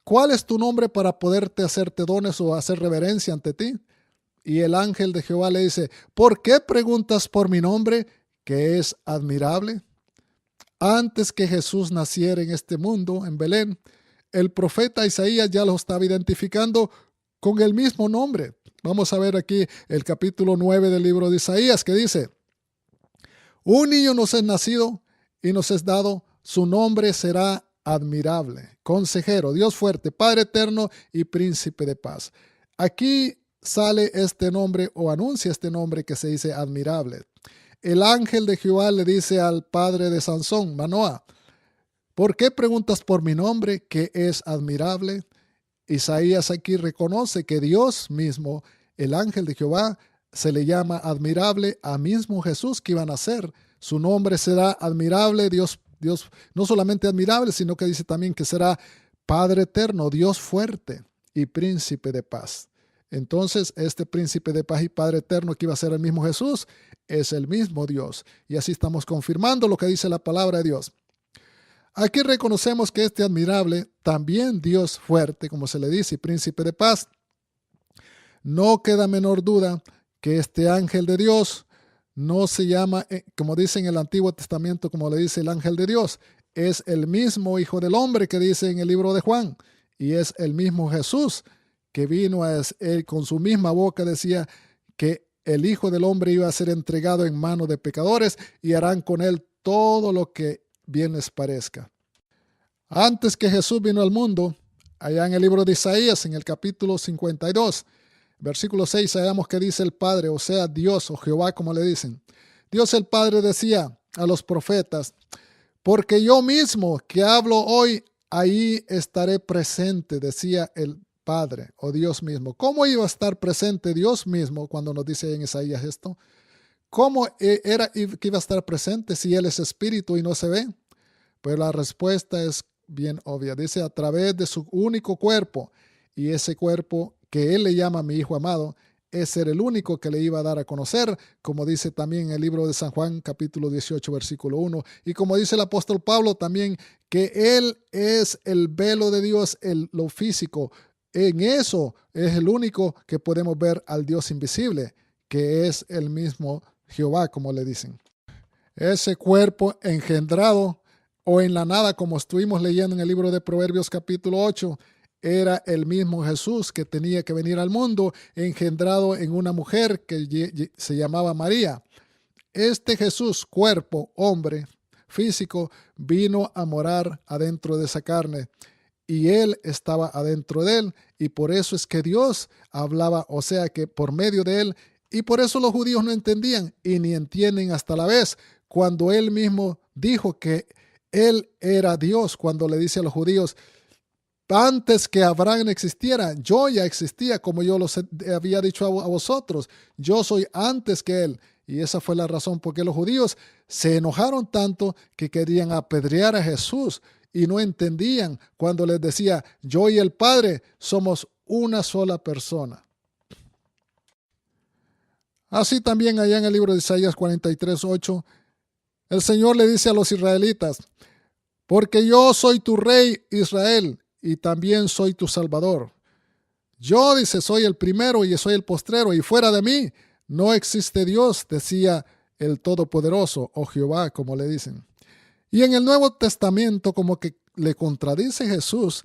¿cuál es tu nombre para poderte hacerte dones o hacer reverencia ante ti? Y el ángel de Jehová le dice, ¿por qué preguntas por mi nombre, que es admirable? Antes que Jesús naciera en este mundo, en Belén, el profeta Isaías ya lo estaba identificando con el mismo nombre. Vamos a ver aquí el capítulo 9 del libro de Isaías, que dice, un niño nos es nacido y nos es dado, su nombre será admirable, consejero, Dios fuerte, Padre eterno y príncipe de paz. Aquí sale este nombre o anuncia este nombre que se dice admirable. El ángel de Jehová le dice al padre de Sansón, Manoah, ¿por qué preguntas por mi nombre que es admirable? Isaías aquí reconoce que Dios mismo, el ángel de Jehová, se le llama admirable a mismo Jesús que iba a nacer. Su nombre será admirable, Dios no solamente admirable, sino que dice también que será Padre eterno, Dios fuerte y príncipe de paz. Entonces, este príncipe de paz y Padre eterno que iba a ser el mismo Jesús, es el mismo Dios. Y así estamos confirmando lo que dice la palabra de Dios. Aquí reconocemos que este admirable, también Dios fuerte, como se le dice, y príncipe de paz, no queda menor duda que este ángel de Dios no se llama, como dice en el Antiguo Testamento, como le dice el ángel de Dios, es el mismo Hijo del Hombre que dice en el libro de Juan, y es el mismo Jesús que vino él con su misma boca decía que el Hijo del Hombre iba a ser entregado en manos de pecadores y harán con él todo lo que bien les parezca. Antes que Jesús vino al mundo, allá en el libro de Isaías, en el capítulo 52, versículo 6, sabemos que dice el Padre, o sea, Dios o Jehová, como le dicen. Dios el Padre decía a los profetas, porque yo mismo que hablo hoy, ahí estaré presente, decía el Padre o Dios mismo. ¿Cómo iba a estar presente Dios mismo cuando nos dice en Isaías esto? ¿Cómo era que iba a estar presente si Él es espíritu y no se ve? Pues la respuesta es bien obvia. Dice, a través de su único cuerpo, y ese cuerpo que Él le llama mi Hijo amado, es el único que le iba a dar a conocer, como dice también en el libro de San Juan, capítulo 18, versículo 1, y como dice el apóstol Pablo también, que Él es el velo de Dios, lo físico. En eso es el único que podemos ver al Dios invisible, que es el mismo Jehová, como le dicen. Ese cuerpo engendrado o en la nada, como estuvimos leyendo en el libro de Proverbios capítulo 8, era el mismo Jesús que tenía que venir al mundo, engendrado en una mujer que se llamaba María. Este Jesús, cuerpo, hombre, físico, vino a morar adentro de esa carne. Y Él estaba adentro de Él, y por eso es que Dios hablaba, o sea que por medio de Él, y por eso los judíos no entendían, y ni entienden hasta la vez, cuando Él mismo dijo que Él era Dios, cuando le dice a los judíos, antes que Abraham existiera, yo ya existía, como yo los había dicho a vosotros, yo soy antes que Él. Y esa fue la razón por qué los judíos se enojaron tanto que querían apedrear a Jesús, y no entendían cuando les decía, yo y el Padre somos una sola persona. Así también allá en el libro de Isaías 43:8, el Señor le dice a los israelitas, porque yo soy tu rey Israel y también soy tu Salvador. Yo, dice, soy el primero y soy el postrero, y fuera de mí no existe Dios, decía el Todopoderoso, o Jehová, como le dicen. Y en el Nuevo Testamento como que le contradice Jesús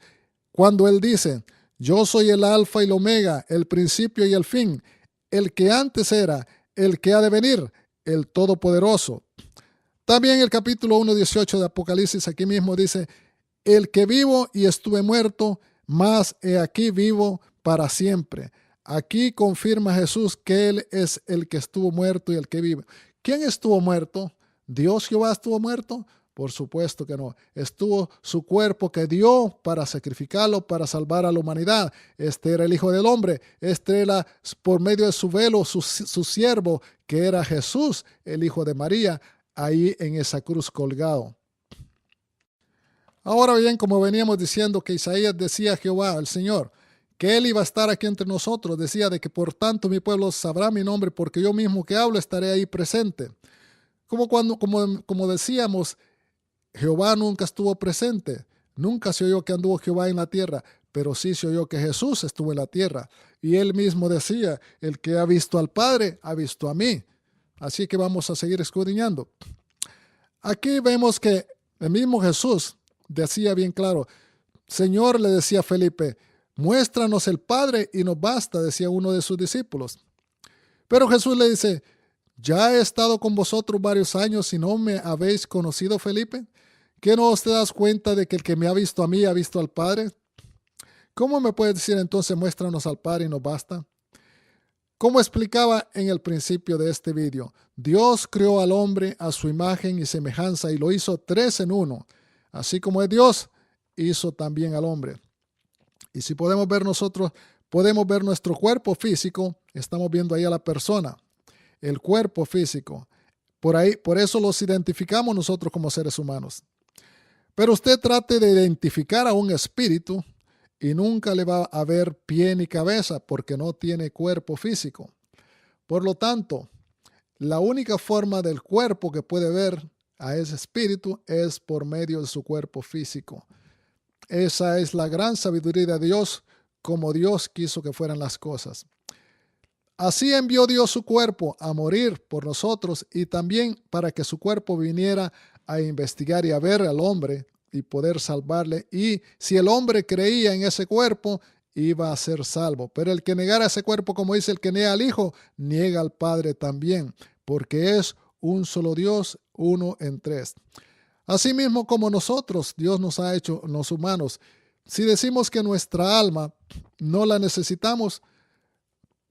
cuando él dice, yo soy el alfa y el omega, el principio y el fin, el que antes era, el que ha de venir, el Todopoderoso. También el capítulo 1:18 de Apocalipsis aquí mismo dice, el que vivo y estuve muerto, mas he aquí vivo para siempre. Aquí confirma Jesús que Él es el que estuvo muerto y el que vive. ¿Quién estuvo muerto? ¿Dios Jehová estuvo muerto? Por supuesto que no. Estuvo su cuerpo que dio para sacrificarlo, para salvar a la humanidad. Este era el Hijo del Hombre. Este era por medio de su velo, su siervo, que era Jesús, el Hijo de María, ahí en esa cruz colgado. Ahora bien, como veníamos diciendo que Isaías decía a Jehová, el Señor, que Él iba a estar aquí entre nosotros, decía de que por tanto mi pueblo sabrá mi nombre, porque yo mismo que hablo estaré ahí presente. Como decíamos, Jehová nunca estuvo presente, nunca se oyó que anduvo Jehová en la tierra, pero sí se oyó que Jesús estuvo en la tierra. Y Él mismo decía, el que ha visto al Padre, ha visto a mí. Así que vamos a seguir escudriñando. Aquí vemos que el mismo Jesús decía bien claro, Señor, le decía Felipe, muéstranos el Padre y nos basta, decía uno de sus discípulos. Pero Jesús le dice, ¿ya he estado con vosotros varios años y no me habéis conocido, Felipe? ¿Qué no os te das cuenta de que el que me ha visto a mí ha visto al Padre? ¿Cómo me puedes decir entonces, muéstranos al Padre y nos basta? Como explicaba en el principio de este vídeo, Dios creó al hombre a su imagen y semejanza y lo hizo 3 en 1. Así como es Dios, hizo también al hombre. Y si podemos ver nosotros, podemos ver nuestro cuerpo físico, estamos viendo ahí a la persona, el cuerpo físico. Por eso los identificamos nosotros como seres humanos. Pero usted trate de identificar a un espíritu y nunca le va a ver pie ni cabeza porque no tiene cuerpo físico. Por lo tanto, la única forma del cuerpo que puede ver a ese espíritu es por medio de su cuerpo físico. Esa es la gran sabiduría de Dios, como Dios quiso que fueran las cosas. Así envió Dios su cuerpo a morir por nosotros y también para que su cuerpo viniera a investigar y a ver al hombre y poder salvarle. Y si el hombre creía en ese cuerpo, iba a ser salvo. Pero el que negara ese cuerpo, como dice, el que niega al Hijo, niega al Padre también, porque es un solo Dios, uno en tres. Asimismo como nosotros, Dios nos ha hecho los humanos. Si decimos que nuestra alma no la necesitamos,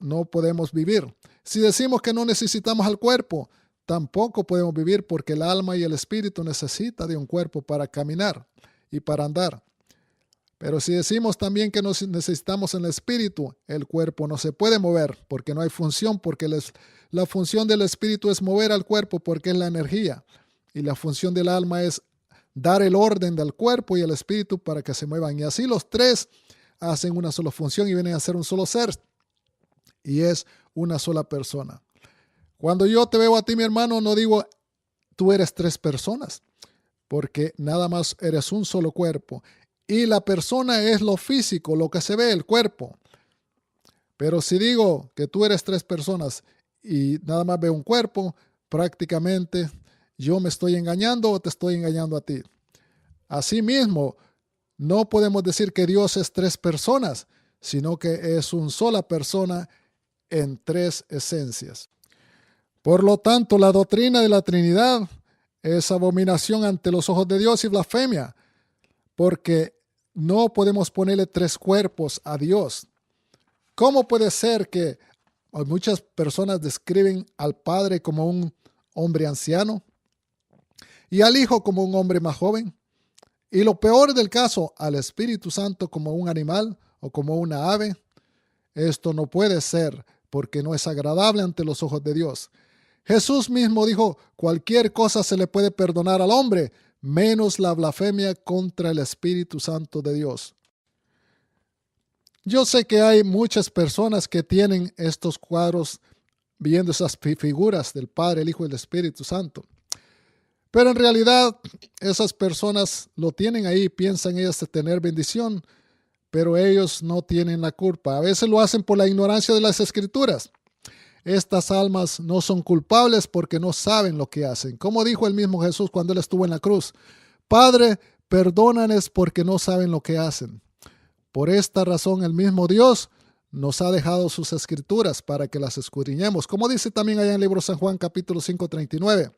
no podemos vivir. Si decimos que no necesitamos al cuerpo, tampoco podemos vivir porque el alma y el espíritu necesitan de un cuerpo para caminar y para andar. Pero si decimos también que necesitamos el espíritu, el cuerpo no se puede mover porque no hay función, porque la función del espíritu es mover al cuerpo porque es la energía. Y la función del alma es dar el orden del cuerpo y el espíritu para que se muevan. Y así los tres hacen una sola función y vienen a ser un solo ser. Y es una sola persona. Cuando yo te veo a ti, mi hermano, no digo tú eres 3 personas, porque nada más eres un solo cuerpo. Y la persona es lo físico, lo que se ve, el cuerpo. Pero si digo que tú eres 3 personas y nada más veo un cuerpo, prácticamente yo me estoy engañando o te estoy engañando a ti. Asimismo, no podemos decir que Dios es 3 personas, sino que es una sola persona en 3 esencias. Por lo tanto, la doctrina de la Trinidad es abominación ante los ojos de Dios y blasfemia, porque no podemos ponerle 3 cuerpos a Dios. ¿Cómo puede ser que muchas personas describen al Padre como un hombre anciano y al Hijo como un hombre más joven? Y lo peor del caso, al Espíritu Santo como un animal o como una ave. Esto no puede ser porque no es agradable ante los ojos de Dios. Jesús mismo dijo, cualquier cosa se le puede perdonar al hombre, menos la blasfemia contra el Espíritu Santo de Dios. Yo sé que hay muchas personas que tienen estos cuadros viendo esas figuras del Padre, el Hijo y el Espíritu Santo. Pero en realidad esas personas lo tienen ahí, piensan ellas de tener bendición, pero ellos no tienen la culpa. A veces lo hacen por la ignorancia de las Escrituras. Estas almas no son culpables porque no saben lo que hacen. Como dijo el mismo Jesús cuando él estuvo en la cruz: Padre, perdónales porque no saben lo que hacen. Por esta razón, el mismo Dios nos ha dejado sus Escrituras para que las escudriñemos. Como dice también allá en el libro de San Juan, capítulo 5, 39.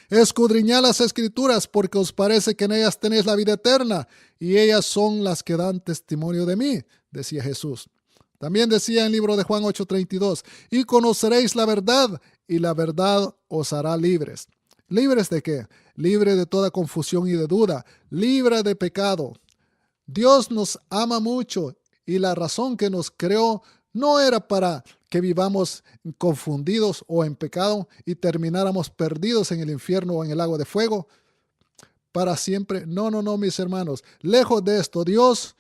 Escudriñad las Escrituras porque os parece que en ellas tenéis la vida eterna y ellas son las que dan testimonio de mí, decía Jesús. También decía en el libro de Juan 8:32, y conoceréis la verdad y la verdad os hará libres. ¿Libres de qué? Libre de toda confusión y de duda, libre de pecado. Dios nos ama mucho y la razón que nos creó no era para que vivamos confundidos o en pecado y termináramos perdidos en el infierno o en el lago de fuego para siempre. No, mis hermanos. Lejos de esto, Dios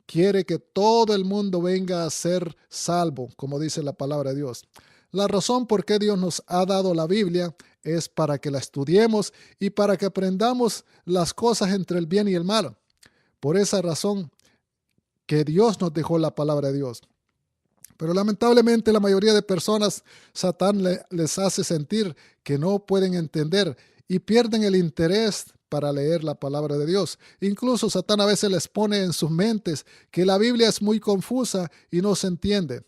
quiere que todo el mundo venga a ser salvo, como dice la palabra de Dios. La razón por qué Dios nos ha dado la Biblia es para que la estudiemos y para que aprendamos las cosas entre el bien y el mal. Por esa razón que Dios nos dejó la palabra de Dios. Pero lamentablemente la mayoría de personas, Satán les hace sentir que no pueden entender y pierden el interés para leer la palabra de Dios. Incluso Satán a veces les pone en sus mentes que la Biblia es muy confusa y no se entiende.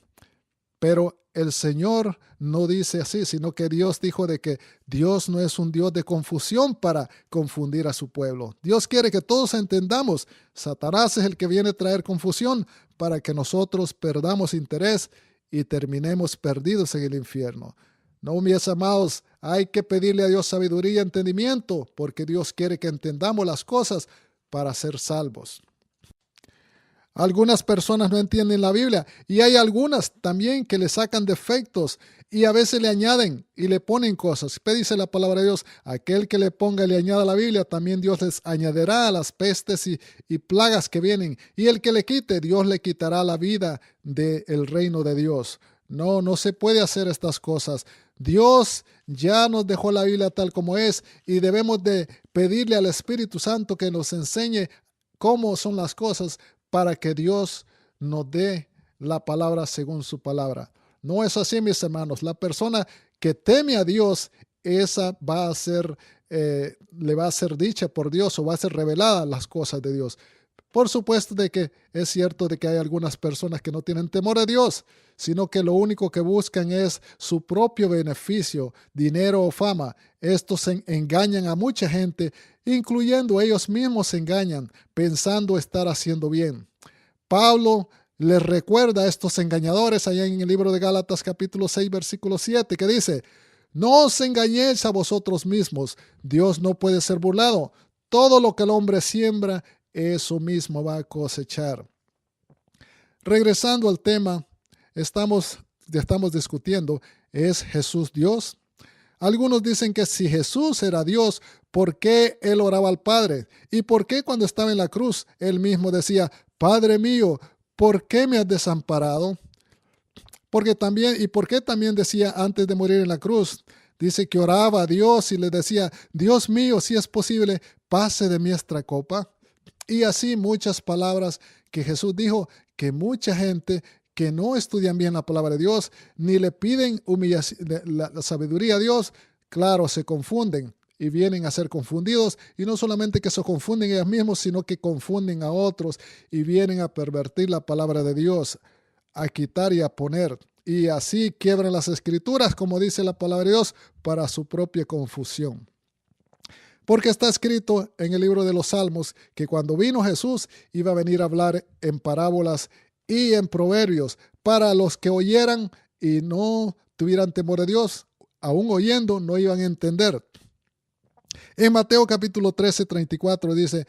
Pero el Señor no dice así, sino que Dios dijo de que Dios no es un Dios de confusión para confundir a su pueblo. Dios quiere que todos entendamos. Satanás es el que viene a traer confusión para que nosotros perdamos interés y terminemos perdidos en el infierno. No, mis amados, hay que pedirle a Dios sabiduría y entendimiento, porque Dios quiere que entendamos las cosas para ser salvos. Algunas personas no entienden la Biblia y hay algunas también que le sacan defectos y a veces le añaden y le ponen cosas. Dice la palabra de Dios: aquel que le ponga y le añada la Biblia, también Dios les añadirá las pestes y plagas que vienen. Y el que le quite, Dios le quitará la vida del reino de Dios. No se puede hacer estas cosas. Dios ya nos dejó la Biblia tal como es y debemos de pedirle al Espíritu Santo que nos enseñe cómo son las cosas para que Dios nos dé la palabra según su palabra. No es así, mis hermanos. La persona que teme a Dios, esa va a ser, le va a ser dicha por Dios o va a ser revelada las cosas de Dios. Por supuesto de que es cierto de que hay algunas personas que no tienen temor a Dios, sino que lo único que buscan es su propio beneficio, dinero o fama. Estos engañan a mucha gente, incluyendo ellos mismos se engañan, pensando estar haciendo bien. Pablo les recuerda a estos engañadores allá en el libro de Gálatas capítulo 6, versículo 7, que dice: no os engañéis a vosotros mismos, Dios no puede ser burlado. Todo lo que el hombre siembra, eso mismo va a cosechar. Regresando al tema, estamos discutiendo, ¿es Jesús Dios? Algunos dicen que si Jesús era Dios, ¿por qué Él oraba al Padre? ¿Y por qué cuando estaba en la cruz, Él mismo decía: Padre mío, ¿por qué me has desamparado? ¿Por qué también decía antes de morir en la cruz? Dice que oraba a Dios y le decía: Dios mío, si es posible, pase de mí esta copa. Y así muchas palabras que Jesús dijo, que mucha gente que no estudian bien la palabra de Dios, ni le piden la sabiduría a Dios, claro, se confunden y vienen a ser confundidos. Y no solamente que se confunden ellos mismos, sino que confunden a otros y vienen a pervertir la palabra de Dios, a quitar y a poner. Y así quiebran las Escrituras, como dice la palabra de Dios, para su propia confusión. Porque está escrito en el libro de los Salmos que cuando vino Jesús iba a venir a hablar en parábolas y en proverbios para los que oyeran y no tuvieran temor de Dios. Aún oyendo no iban a entender. En Mateo capítulo 13, 34 dice: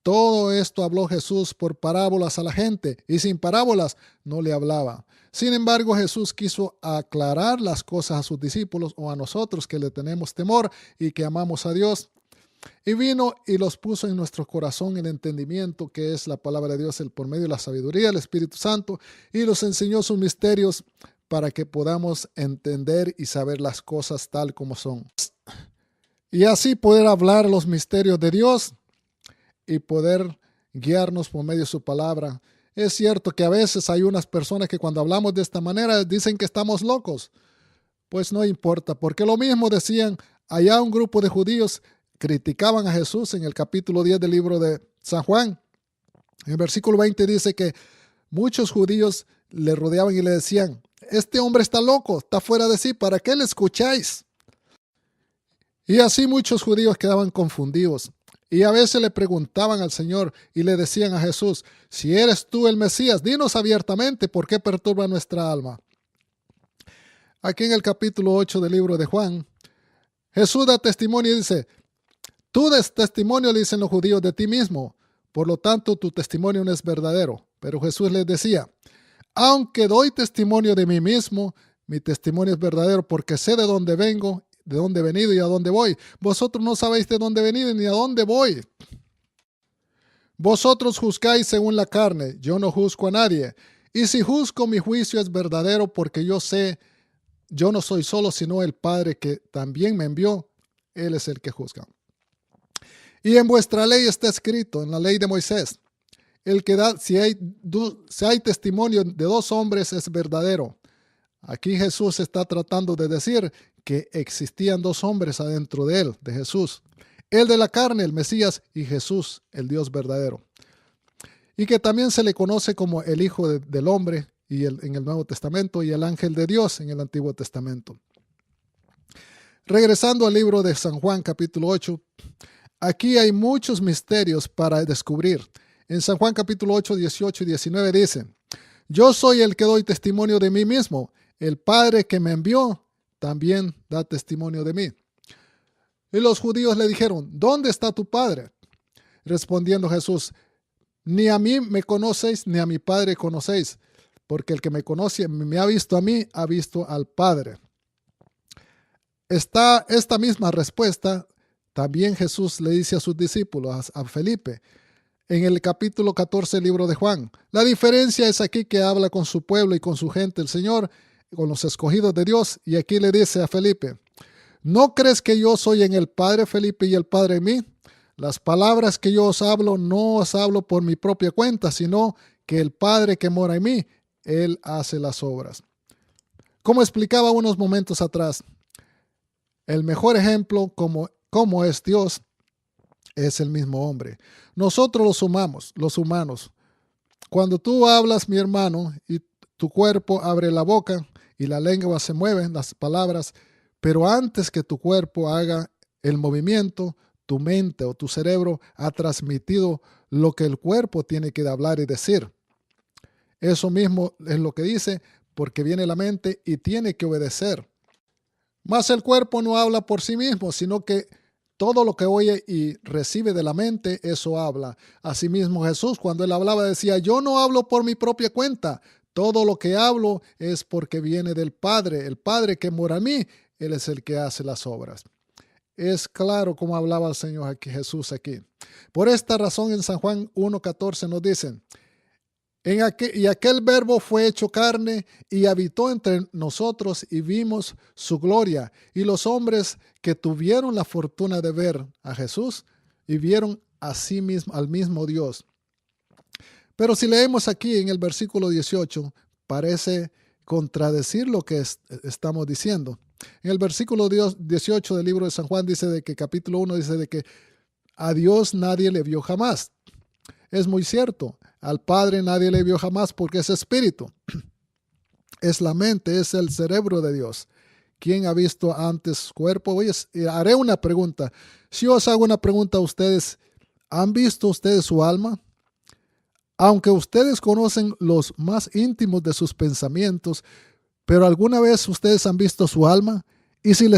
todo esto habló Jesús por parábolas a la gente y sin parábolas no le hablaba. Sin embargo, Jesús quiso aclarar las cosas a sus discípulos o a nosotros que le tenemos temor y que amamos a Dios. Y vino y los puso en nuestro corazón el entendimiento, que es la palabra de Dios, por medio de la sabiduría del Espíritu Santo, y los enseñó sus misterios para que podamos entender y saber las cosas tal como son. Y así poder hablar los misterios de Dios y poder guiarnos por medio de su palabra. Es cierto que a veces hay unas personas que cuando hablamos de esta manera dicen que estamos locos. Pues no importa, porque lo mismo decían allá un grupo de judíos, criticaban a Jesús en el capítulo 10 del libro de San Juan. En el versículo 20 dice que muchos judíos le rodeaban y le decían, este hombre está loco, está fuera de sí, ¿para qué le escucháis? Y así muchos judíos quedaban confundidos. Y a veces le preguntaban al Señor y le decían a Jesús, si eres tú el Mesías, dinos abiertamente por qué perturba nuestra alma. Aquí en el capítulo 8 del libro de Juan, Jesús da testimonio y dice, tú des testimonio, le dicen los judíos, de ti mismo, por lo tanto tu testimonio no es verdadero. Pero Jesús les decía, aunque doy testimonio de mí mismo, mi testimonio es verdadero porque sé de dónde vengo, de dónde he venido y a dónde voy. Vosotros no sabéis de dónde he venido ni a dónde voy. Vosotros juzgáis según la carne, yo no juzgo a nadie. Y si juzgo, mi juicio es verdadero porque yo sé, yo no soy solo, sino el Padre que también me envió. Él es el que juzga. Y en vuestra ley está escrito, en la ley de Moisés, el que da, si hay testimonio de dos hombres es verdadero. Aquí Jesús está tratando de decir que existían dos hombres adentro de él, de Jesús. El de la carne, el Mesías, y Jesús, el Dios verdadero. Y que también se le conoce como el Hijo del Hombre en el Nuevo Testamento y el ángel de Dios en el Antiguo Testamento. Regresando al libro de San Juan, capítulo 8, aquí hay muchos misterios para descubrir. En San Juan capítulo 8, 18 y 19 dice, yo soy el que doy testimonio de mí mismo. El Padre que me envió también da testimonio de mí. Y los judíos le dijeron, ¿dónde está tu Padre? Respondiendo Jesús, ni a mí me conocéis, ni a mi Padre conocéis, porque el que me conoce, me ha visto a mí, ha visto al Padre. Esta misma respuesta también Jesús le dice a sus discípulos, a Felipe, en el capítulo 14 del libro de Juan. La diferencia es aquí que habla con su pueblo y con su gente, el Señor, con los escogidos de Dios, y aquí le dice a Felipe, ¿no crees que yo soy en el Padre, Felipe, y el Padre en mí? Las palabras que yo os hablo, no os hablo por mi propia cuenta, sino que el Padre que mora en mí, Él hace las obras. Como explicaba unos momentos atrás, el mejor ejemplo como es Dios, es el mismo hombre. Nosotros los humanos, cuando tú hablas, mi hermano, y tu cuerpo abre la boca y la lengua se mueve, las palabras, pero antes que tu cuerpo haga el movimiento, tu mente o tu cerebro ha transmitido lo que el cuerpo tiene que hablar y decir. Eso mismo es lo que dice, porque viene la mente y tiene que obedecer. Mas el cuerpo no habla por sí mismo, sino que todo lo que oye y recibe de la mente, eso habla. Asimismo Jesús, cuando él hablaba, decía, yo no hablo por mi propia cuenta. Todo lo que hablo es porque viene del Padre. El Padre que mora en mí, Él es el que hace las obras. Es claro como hablaba el Señor aquí, Jesús aquí. Por esta razón en San Juan 1:14 nos dicen, y aquel verbo fue hecho carne y habitó entre nosotros y vimos su gloria. Y los hombres que tuvieron la fortuna de ver a Jesús y vieron a sí mismo, al mismo Dios. Pero si leemos aquí en el versículo 18, parece contradecir lo que estamos diciendo. En el versículo 18 del libro de San Juan dice de que capítulo 1 dice de que a Dios nadie le vio jamás. Es muy cierto. Al Padre nadie le vio jamás porque es espíritu. Es la mente, es el cerebro de Dios. ¿Quién ha visto antes su cuerpo? Oye, haré una pregunta. Si os hago una pregunta a ustedes, ¿han visto ustedes su alma? Aunque ustedes conocen los más íntimos de sus pensamientos, pero ¿alguna vez ustedes han visto su alma? Y si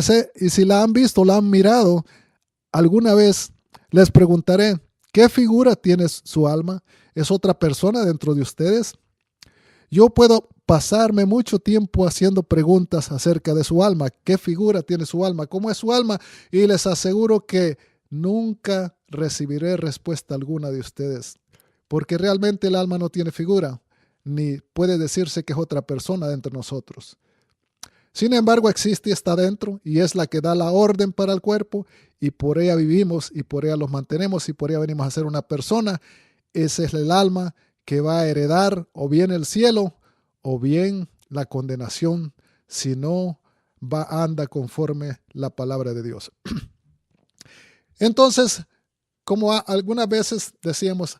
la han visto, la han mirado, alguna vez les preguntaré, ¿qué figura tiene su alma? ¿Es otra persona dentro de ustedes? Yo puedo pasarme mucho tiempo haciendo preguntas acerca de su alma. ¿Qué figura tiene su alma? ¿Cómo es su alma? Y les aseguro que nunca recibiré respuesta alguna de ustedes, porque realmente el alma no tiene figura, ni puede decirse que es otra persona de entre nosotros. Sin embargo, existe y está dentro, y es la que da la orden para el cuerpo, y por ella vivimos, y por ella los mantenemos, y por ella venimos a ser una persona, ese es el alma que va a heredar o bien el cielo o bien la condenación si no anda conforme la palabra de Dios. Entonces, como algunas veces decíamos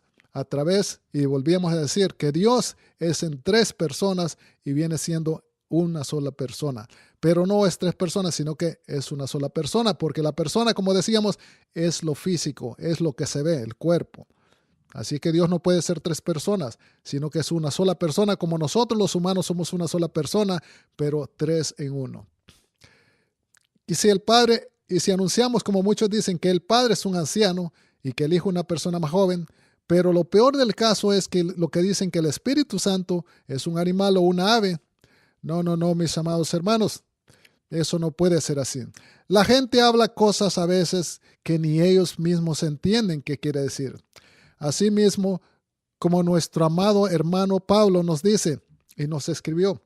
y volvíamos a decir que Dios es en tres personas y viene siendo una sola persona. Pero no es tres personas, sino que es una sola persona, porque la persona, como decíamos, es lo físico, es lo que se ve, el cuerpo. Así que Dios no puede ser tres personas, sino que es una sola persona, como nosotros los humanos somos una sola persona, pero tres en uno. Y si anunciamos, como muchos dicen, que el Padre es un anciano y que el Hijo una persona más joven, pero lo peor del caso es que lo que dicen que el Espíritu Santo es un animal o una ave. No, mis amados hermanos, eso no puede ser así. La gente habla cosas a veces que ni ellos mismos entienden qué quiere decir. Asimismo, como nuestro amado hermano Pablo nos dice y nos escribió,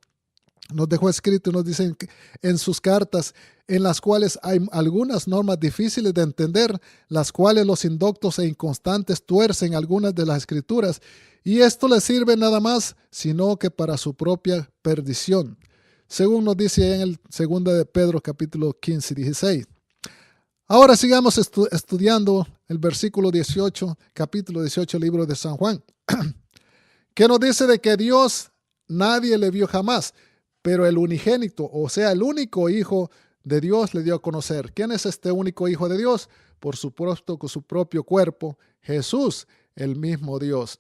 nos dejó escrito y nos dice en sus cartas, en las cuales hay algunas normas difíciles de entender, las cuales los indoctos e inconstantes tuercen algunas de las escrituras, y esto les sirve nada más, sino que para su propia perdición, según nos dice en el 2 de Pedro capítulo 15 y 16. Ahora sigamos estudiando el versículo 18, capítulo 18, libro de San Juan, que nos dice de que Dios nadie le vio jamás, pero el unigénito, o sea, el único Hijo de Dios le dio a conocer. ¿Quién es este único Hijo de Dios? Por supuesto, con su propio cuerpo, Jesús, el mismo Dios.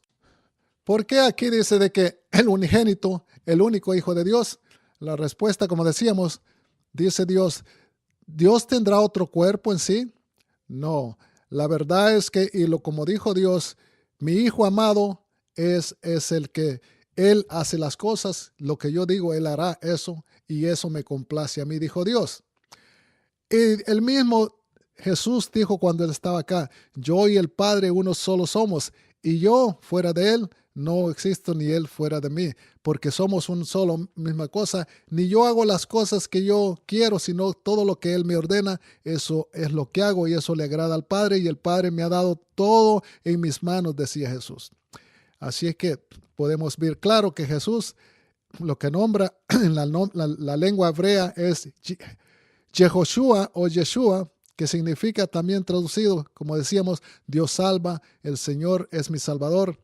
¿Por qué aquí dice de que el unigénito, el único Hijo de Dios? La respuesta, como decíamos, dice Dios, ¿Dios tendrá otro cuerpo en sí? No, la verdad es que, como dijo Dios, mi Hijo amado es el que Él hace las cosas, lo que yo digo, Él hará eso, y eso me complace a mí, dijo Dios. Y el mismo Jesús dijo cuando Él estaba acá, yo y el Padre uno solo somos, y yo fuera de Él no existo, ni Él fuera de mí, porque somos un solo, misma cosa. Ni yo hago las cosas que yo quiero, sino todo lo que Él me ordena, eso es lo que hago, y eso le agrada al Padre, y el Padre me ha dado todo en mis manos, decía Jesús. Así es que podemos ver claro que Jesús, lo que nombra en la lengua hebrea es Yehoshua o Yeshua, que significa también traducido, como decíamos, Dios salva, el Señor es mi Salvador.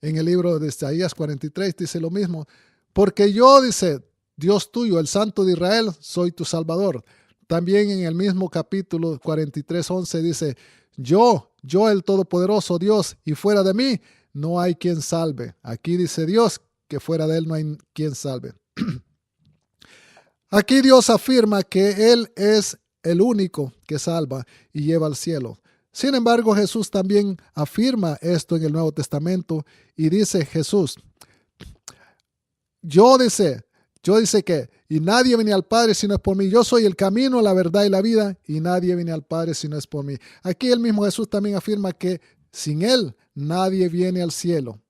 En el libro de Isaías 43 dice lo mismo, porque yo, dice, Dios tuyo, el Santo de Israel, soy tu Salvador. También en el mismo capítulo 43:11 dice, yo el Todopoderoso Dios, y fuera de mí no hay quien salve. Aquí dice Dios que fuera de Él no hay quien salve. Aquí Dios afirma que Él es el único que salva y lleva al cielo. Sin embargo, Jesús también afirma esto en el Nuevo Testamento y dice Jesús, yo dice que, y nadie viene al Padre si no es por mí. Yo soy el camino, la verdad y la vida, y nadie viene al Padre si no es por mí. Aquí el mismo Jesús también afirma que sin Él nadie viene al cielo.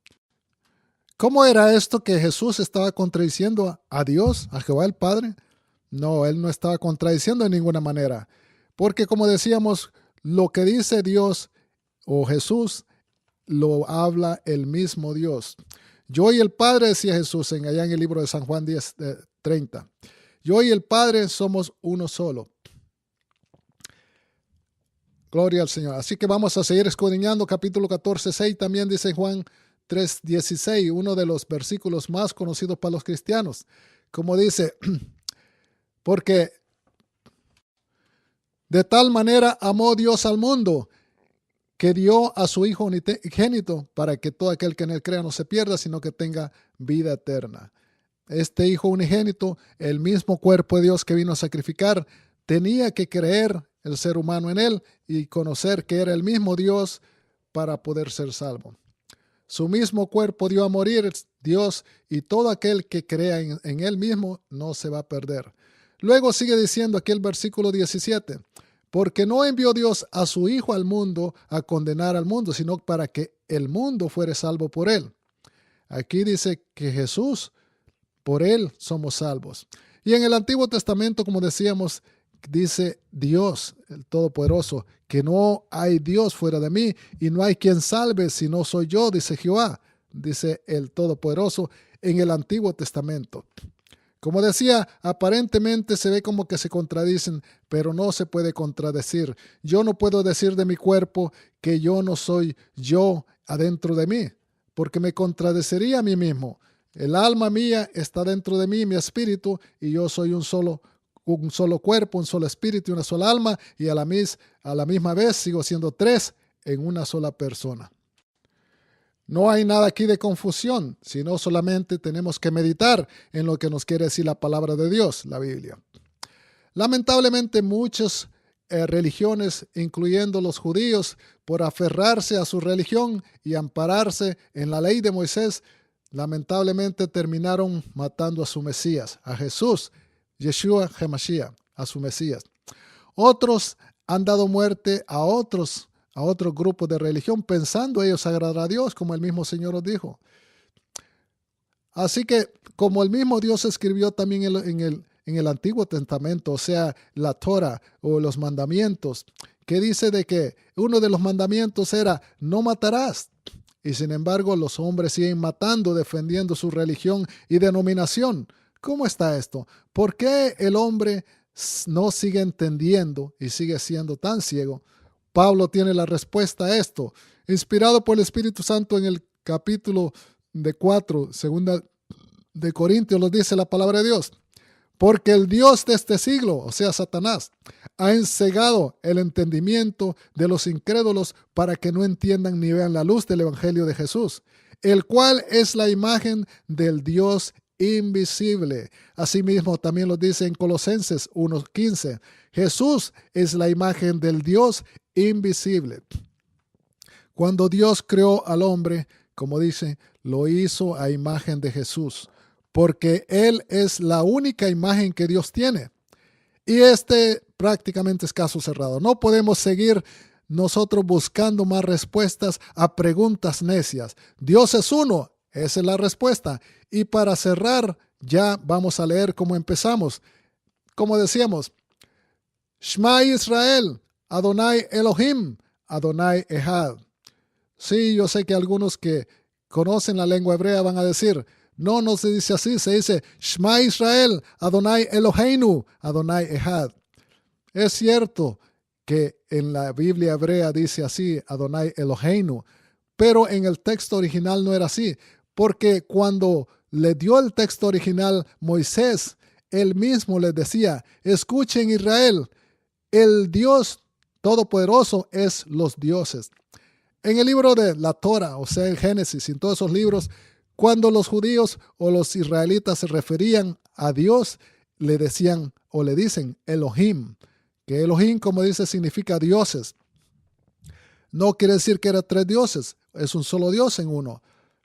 ¿Cómo era esto que Jesús estaba contradiciendo a Dios, a Jehová el Padre? No, Él no estaba contradiciendo de ninguna manera, porque como decíamos, lo que dice Dios o Jesús lo habla el mismo Dios. Yo y el Padre, decía Jesús allá en el libro de San Juan 10:30. Yo y el Padre somos uno solo. Gloria al Señor. Así que vamos a seguir escudriñando capítulo 14:6. También dice Juan 3:16, uno de los versículos más conocidos para los cristianos. Como dice, porque de tal manera amó Dios al mundo, que dio a su Hijo unigénito para que todo aquel que en Él crea no se pierda, sino que tenga vida eterna. Este Hijo unigénito, el mismo cuerpo de Dios que vino a sacrificar, tenía que creer el ser humano en Él y conocer que era el mismo Dios para poder ser salvo. Su mismo cuerpo dio a morir Dios, y todo aquel que crea en Él mismo no se va a perder. Luego sigue diciendo aquí el versículo 17, porque no envió Dios a su Hijo al mundo a condenar al mundo, sino para que el mundo fuere salvo por Él. Aquí dice que Jesús, por Él somos salvos. Y en el Antiguo Testamento, como decíamos, dice Dios, el Todopoderoso, que no hay Dios fuera de mí y no hay quien salve si no soy yo, dice Jehová, dice el Todopoderoso en el Antiguo Testamento. Como decía, aparentemente se ve como que se contradicen, pero no se puede contradecir. Yo no puedo decir de mi cuerpo que yo no soy yo adentro de mí, porque me contradeciría a mí mismo. El alma mía está dentro de mí, mi espíritu, y yo soy un solo cuerpo, un solo espíritu y una sola alma, y a la misma vez sigo siendo tres en una sola persona. No hay nada aquí de confusión, sino solamente tenemos que meditar en lo que nos quiere decir la palabra de Dios, la Biblia. Lamentablemente muchas religiones, incluyendo los judíos, por aferrarse a su religión y ampararse en la ley de Moisés, lamentablemente terminaron matando a su Mesías, a Jesús, Yeshua HaMashiach, a su Mesías. Otros han dado muerte a otros grupos de religión, pensando ellos agradar a Dios, como el mismo Señor nos dijo. Así que, como el mismo Dios escribió también en el Antiguo Testamento, o sea, la Torah o los mandamientos, que dice de que uno de los mandamientos era, no matarás. Y sin embargo, los hombres siguen matando, defendiendo su religión y denominación. ¿Cómo está esto? ¿Por qué el hombre no sigue entendiendo y sigue siendo tan ciego? Pablo tiene la respuesta a esto, inspirado por el Espíritu Santo en el capítulo 4, segunda de Corintios, nos dice la palabra de Dios. Porque el Dios de este siglo, o sea, Satanás, ha ensegado el entendimiento de los incrédulos para que no entiendan ni vean la luz del Evangelio de Jesús, el cual es la imagen del Dios invisible. Asimismo, también lo dice en Colosenses 1:15. Jesús es la imagen del Dios invisible. Cuando Dios creó al hombre, como dice, lo hizo a imagen de Jesús, porque Él es la única imagen que Dios tiene. Y prácticamente es caso cerrado. No podemos seguir nosotros buscando más respuestas a preguntas necias. Dios es uno, esa es la respuesta. Y para cerrar, ya vamos a leer cómo empezamos. Como decíamos, Shema Israel, Adonai Elohim, Adonai Echad. Sí, yo sé que algunos que conocen la lengua hebrea van a decir, no se dice así, se dice Shema Israel, Adonai Eloheinu, Adonai Echad. Es cierto que en la Biblia hebrea dice así, Adonai Eloheinu, pero en el texto original no era así, porque cuando le dio el texto original Moisés, él mismo les decía, escuchen Israel, el Dios Todopoderoso es los dioses. En el libro de la Torah, o sea, el Génesis, en todos esos libros, cuando los judíos o los israelitas se referían a Dios, le decían o le dicen Elohim, que Elohim, como dice, significa dioses. No quiere decir que eran tres dioses, es un solo Dios en uno.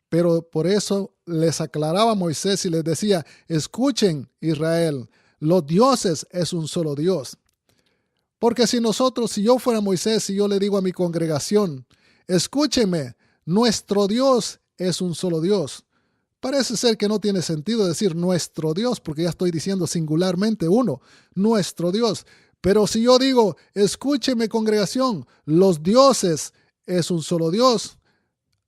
Pero por eso les aclaraba Moisés y les decía, escuchen Israel, los dioses es un solo Dios. Porque si yo fuera Moisés y yo le digo a mi congregación, escúchenme, nuestro Dios es un solo Dios. Parece ser que no tiene sentido decir nuestro Dios, porque ya estoy diciendo singularmente uno, nuestro Dios. Pero si yo digo, escúcheme congregación, los dioses es un solo Dios,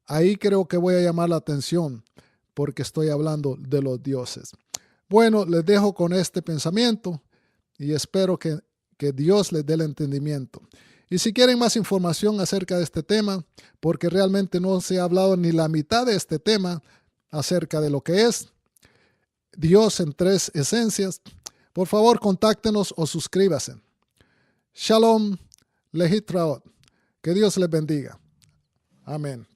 ahí creo que voy a llamar la atención, porque estoy hablando de los dioses. Bueno, les dejo con este pensamiento y espero que Dios les dé el entendimiento. Y si quieren más información acerca de este tema, porque realmente no se ha hablado ni la mitad de este tema acerca de lo que es Dios en tres esencias, por favor contáctenos o suscríbase. Shalom, lehitraot. Que Dios les bendiga. Amén.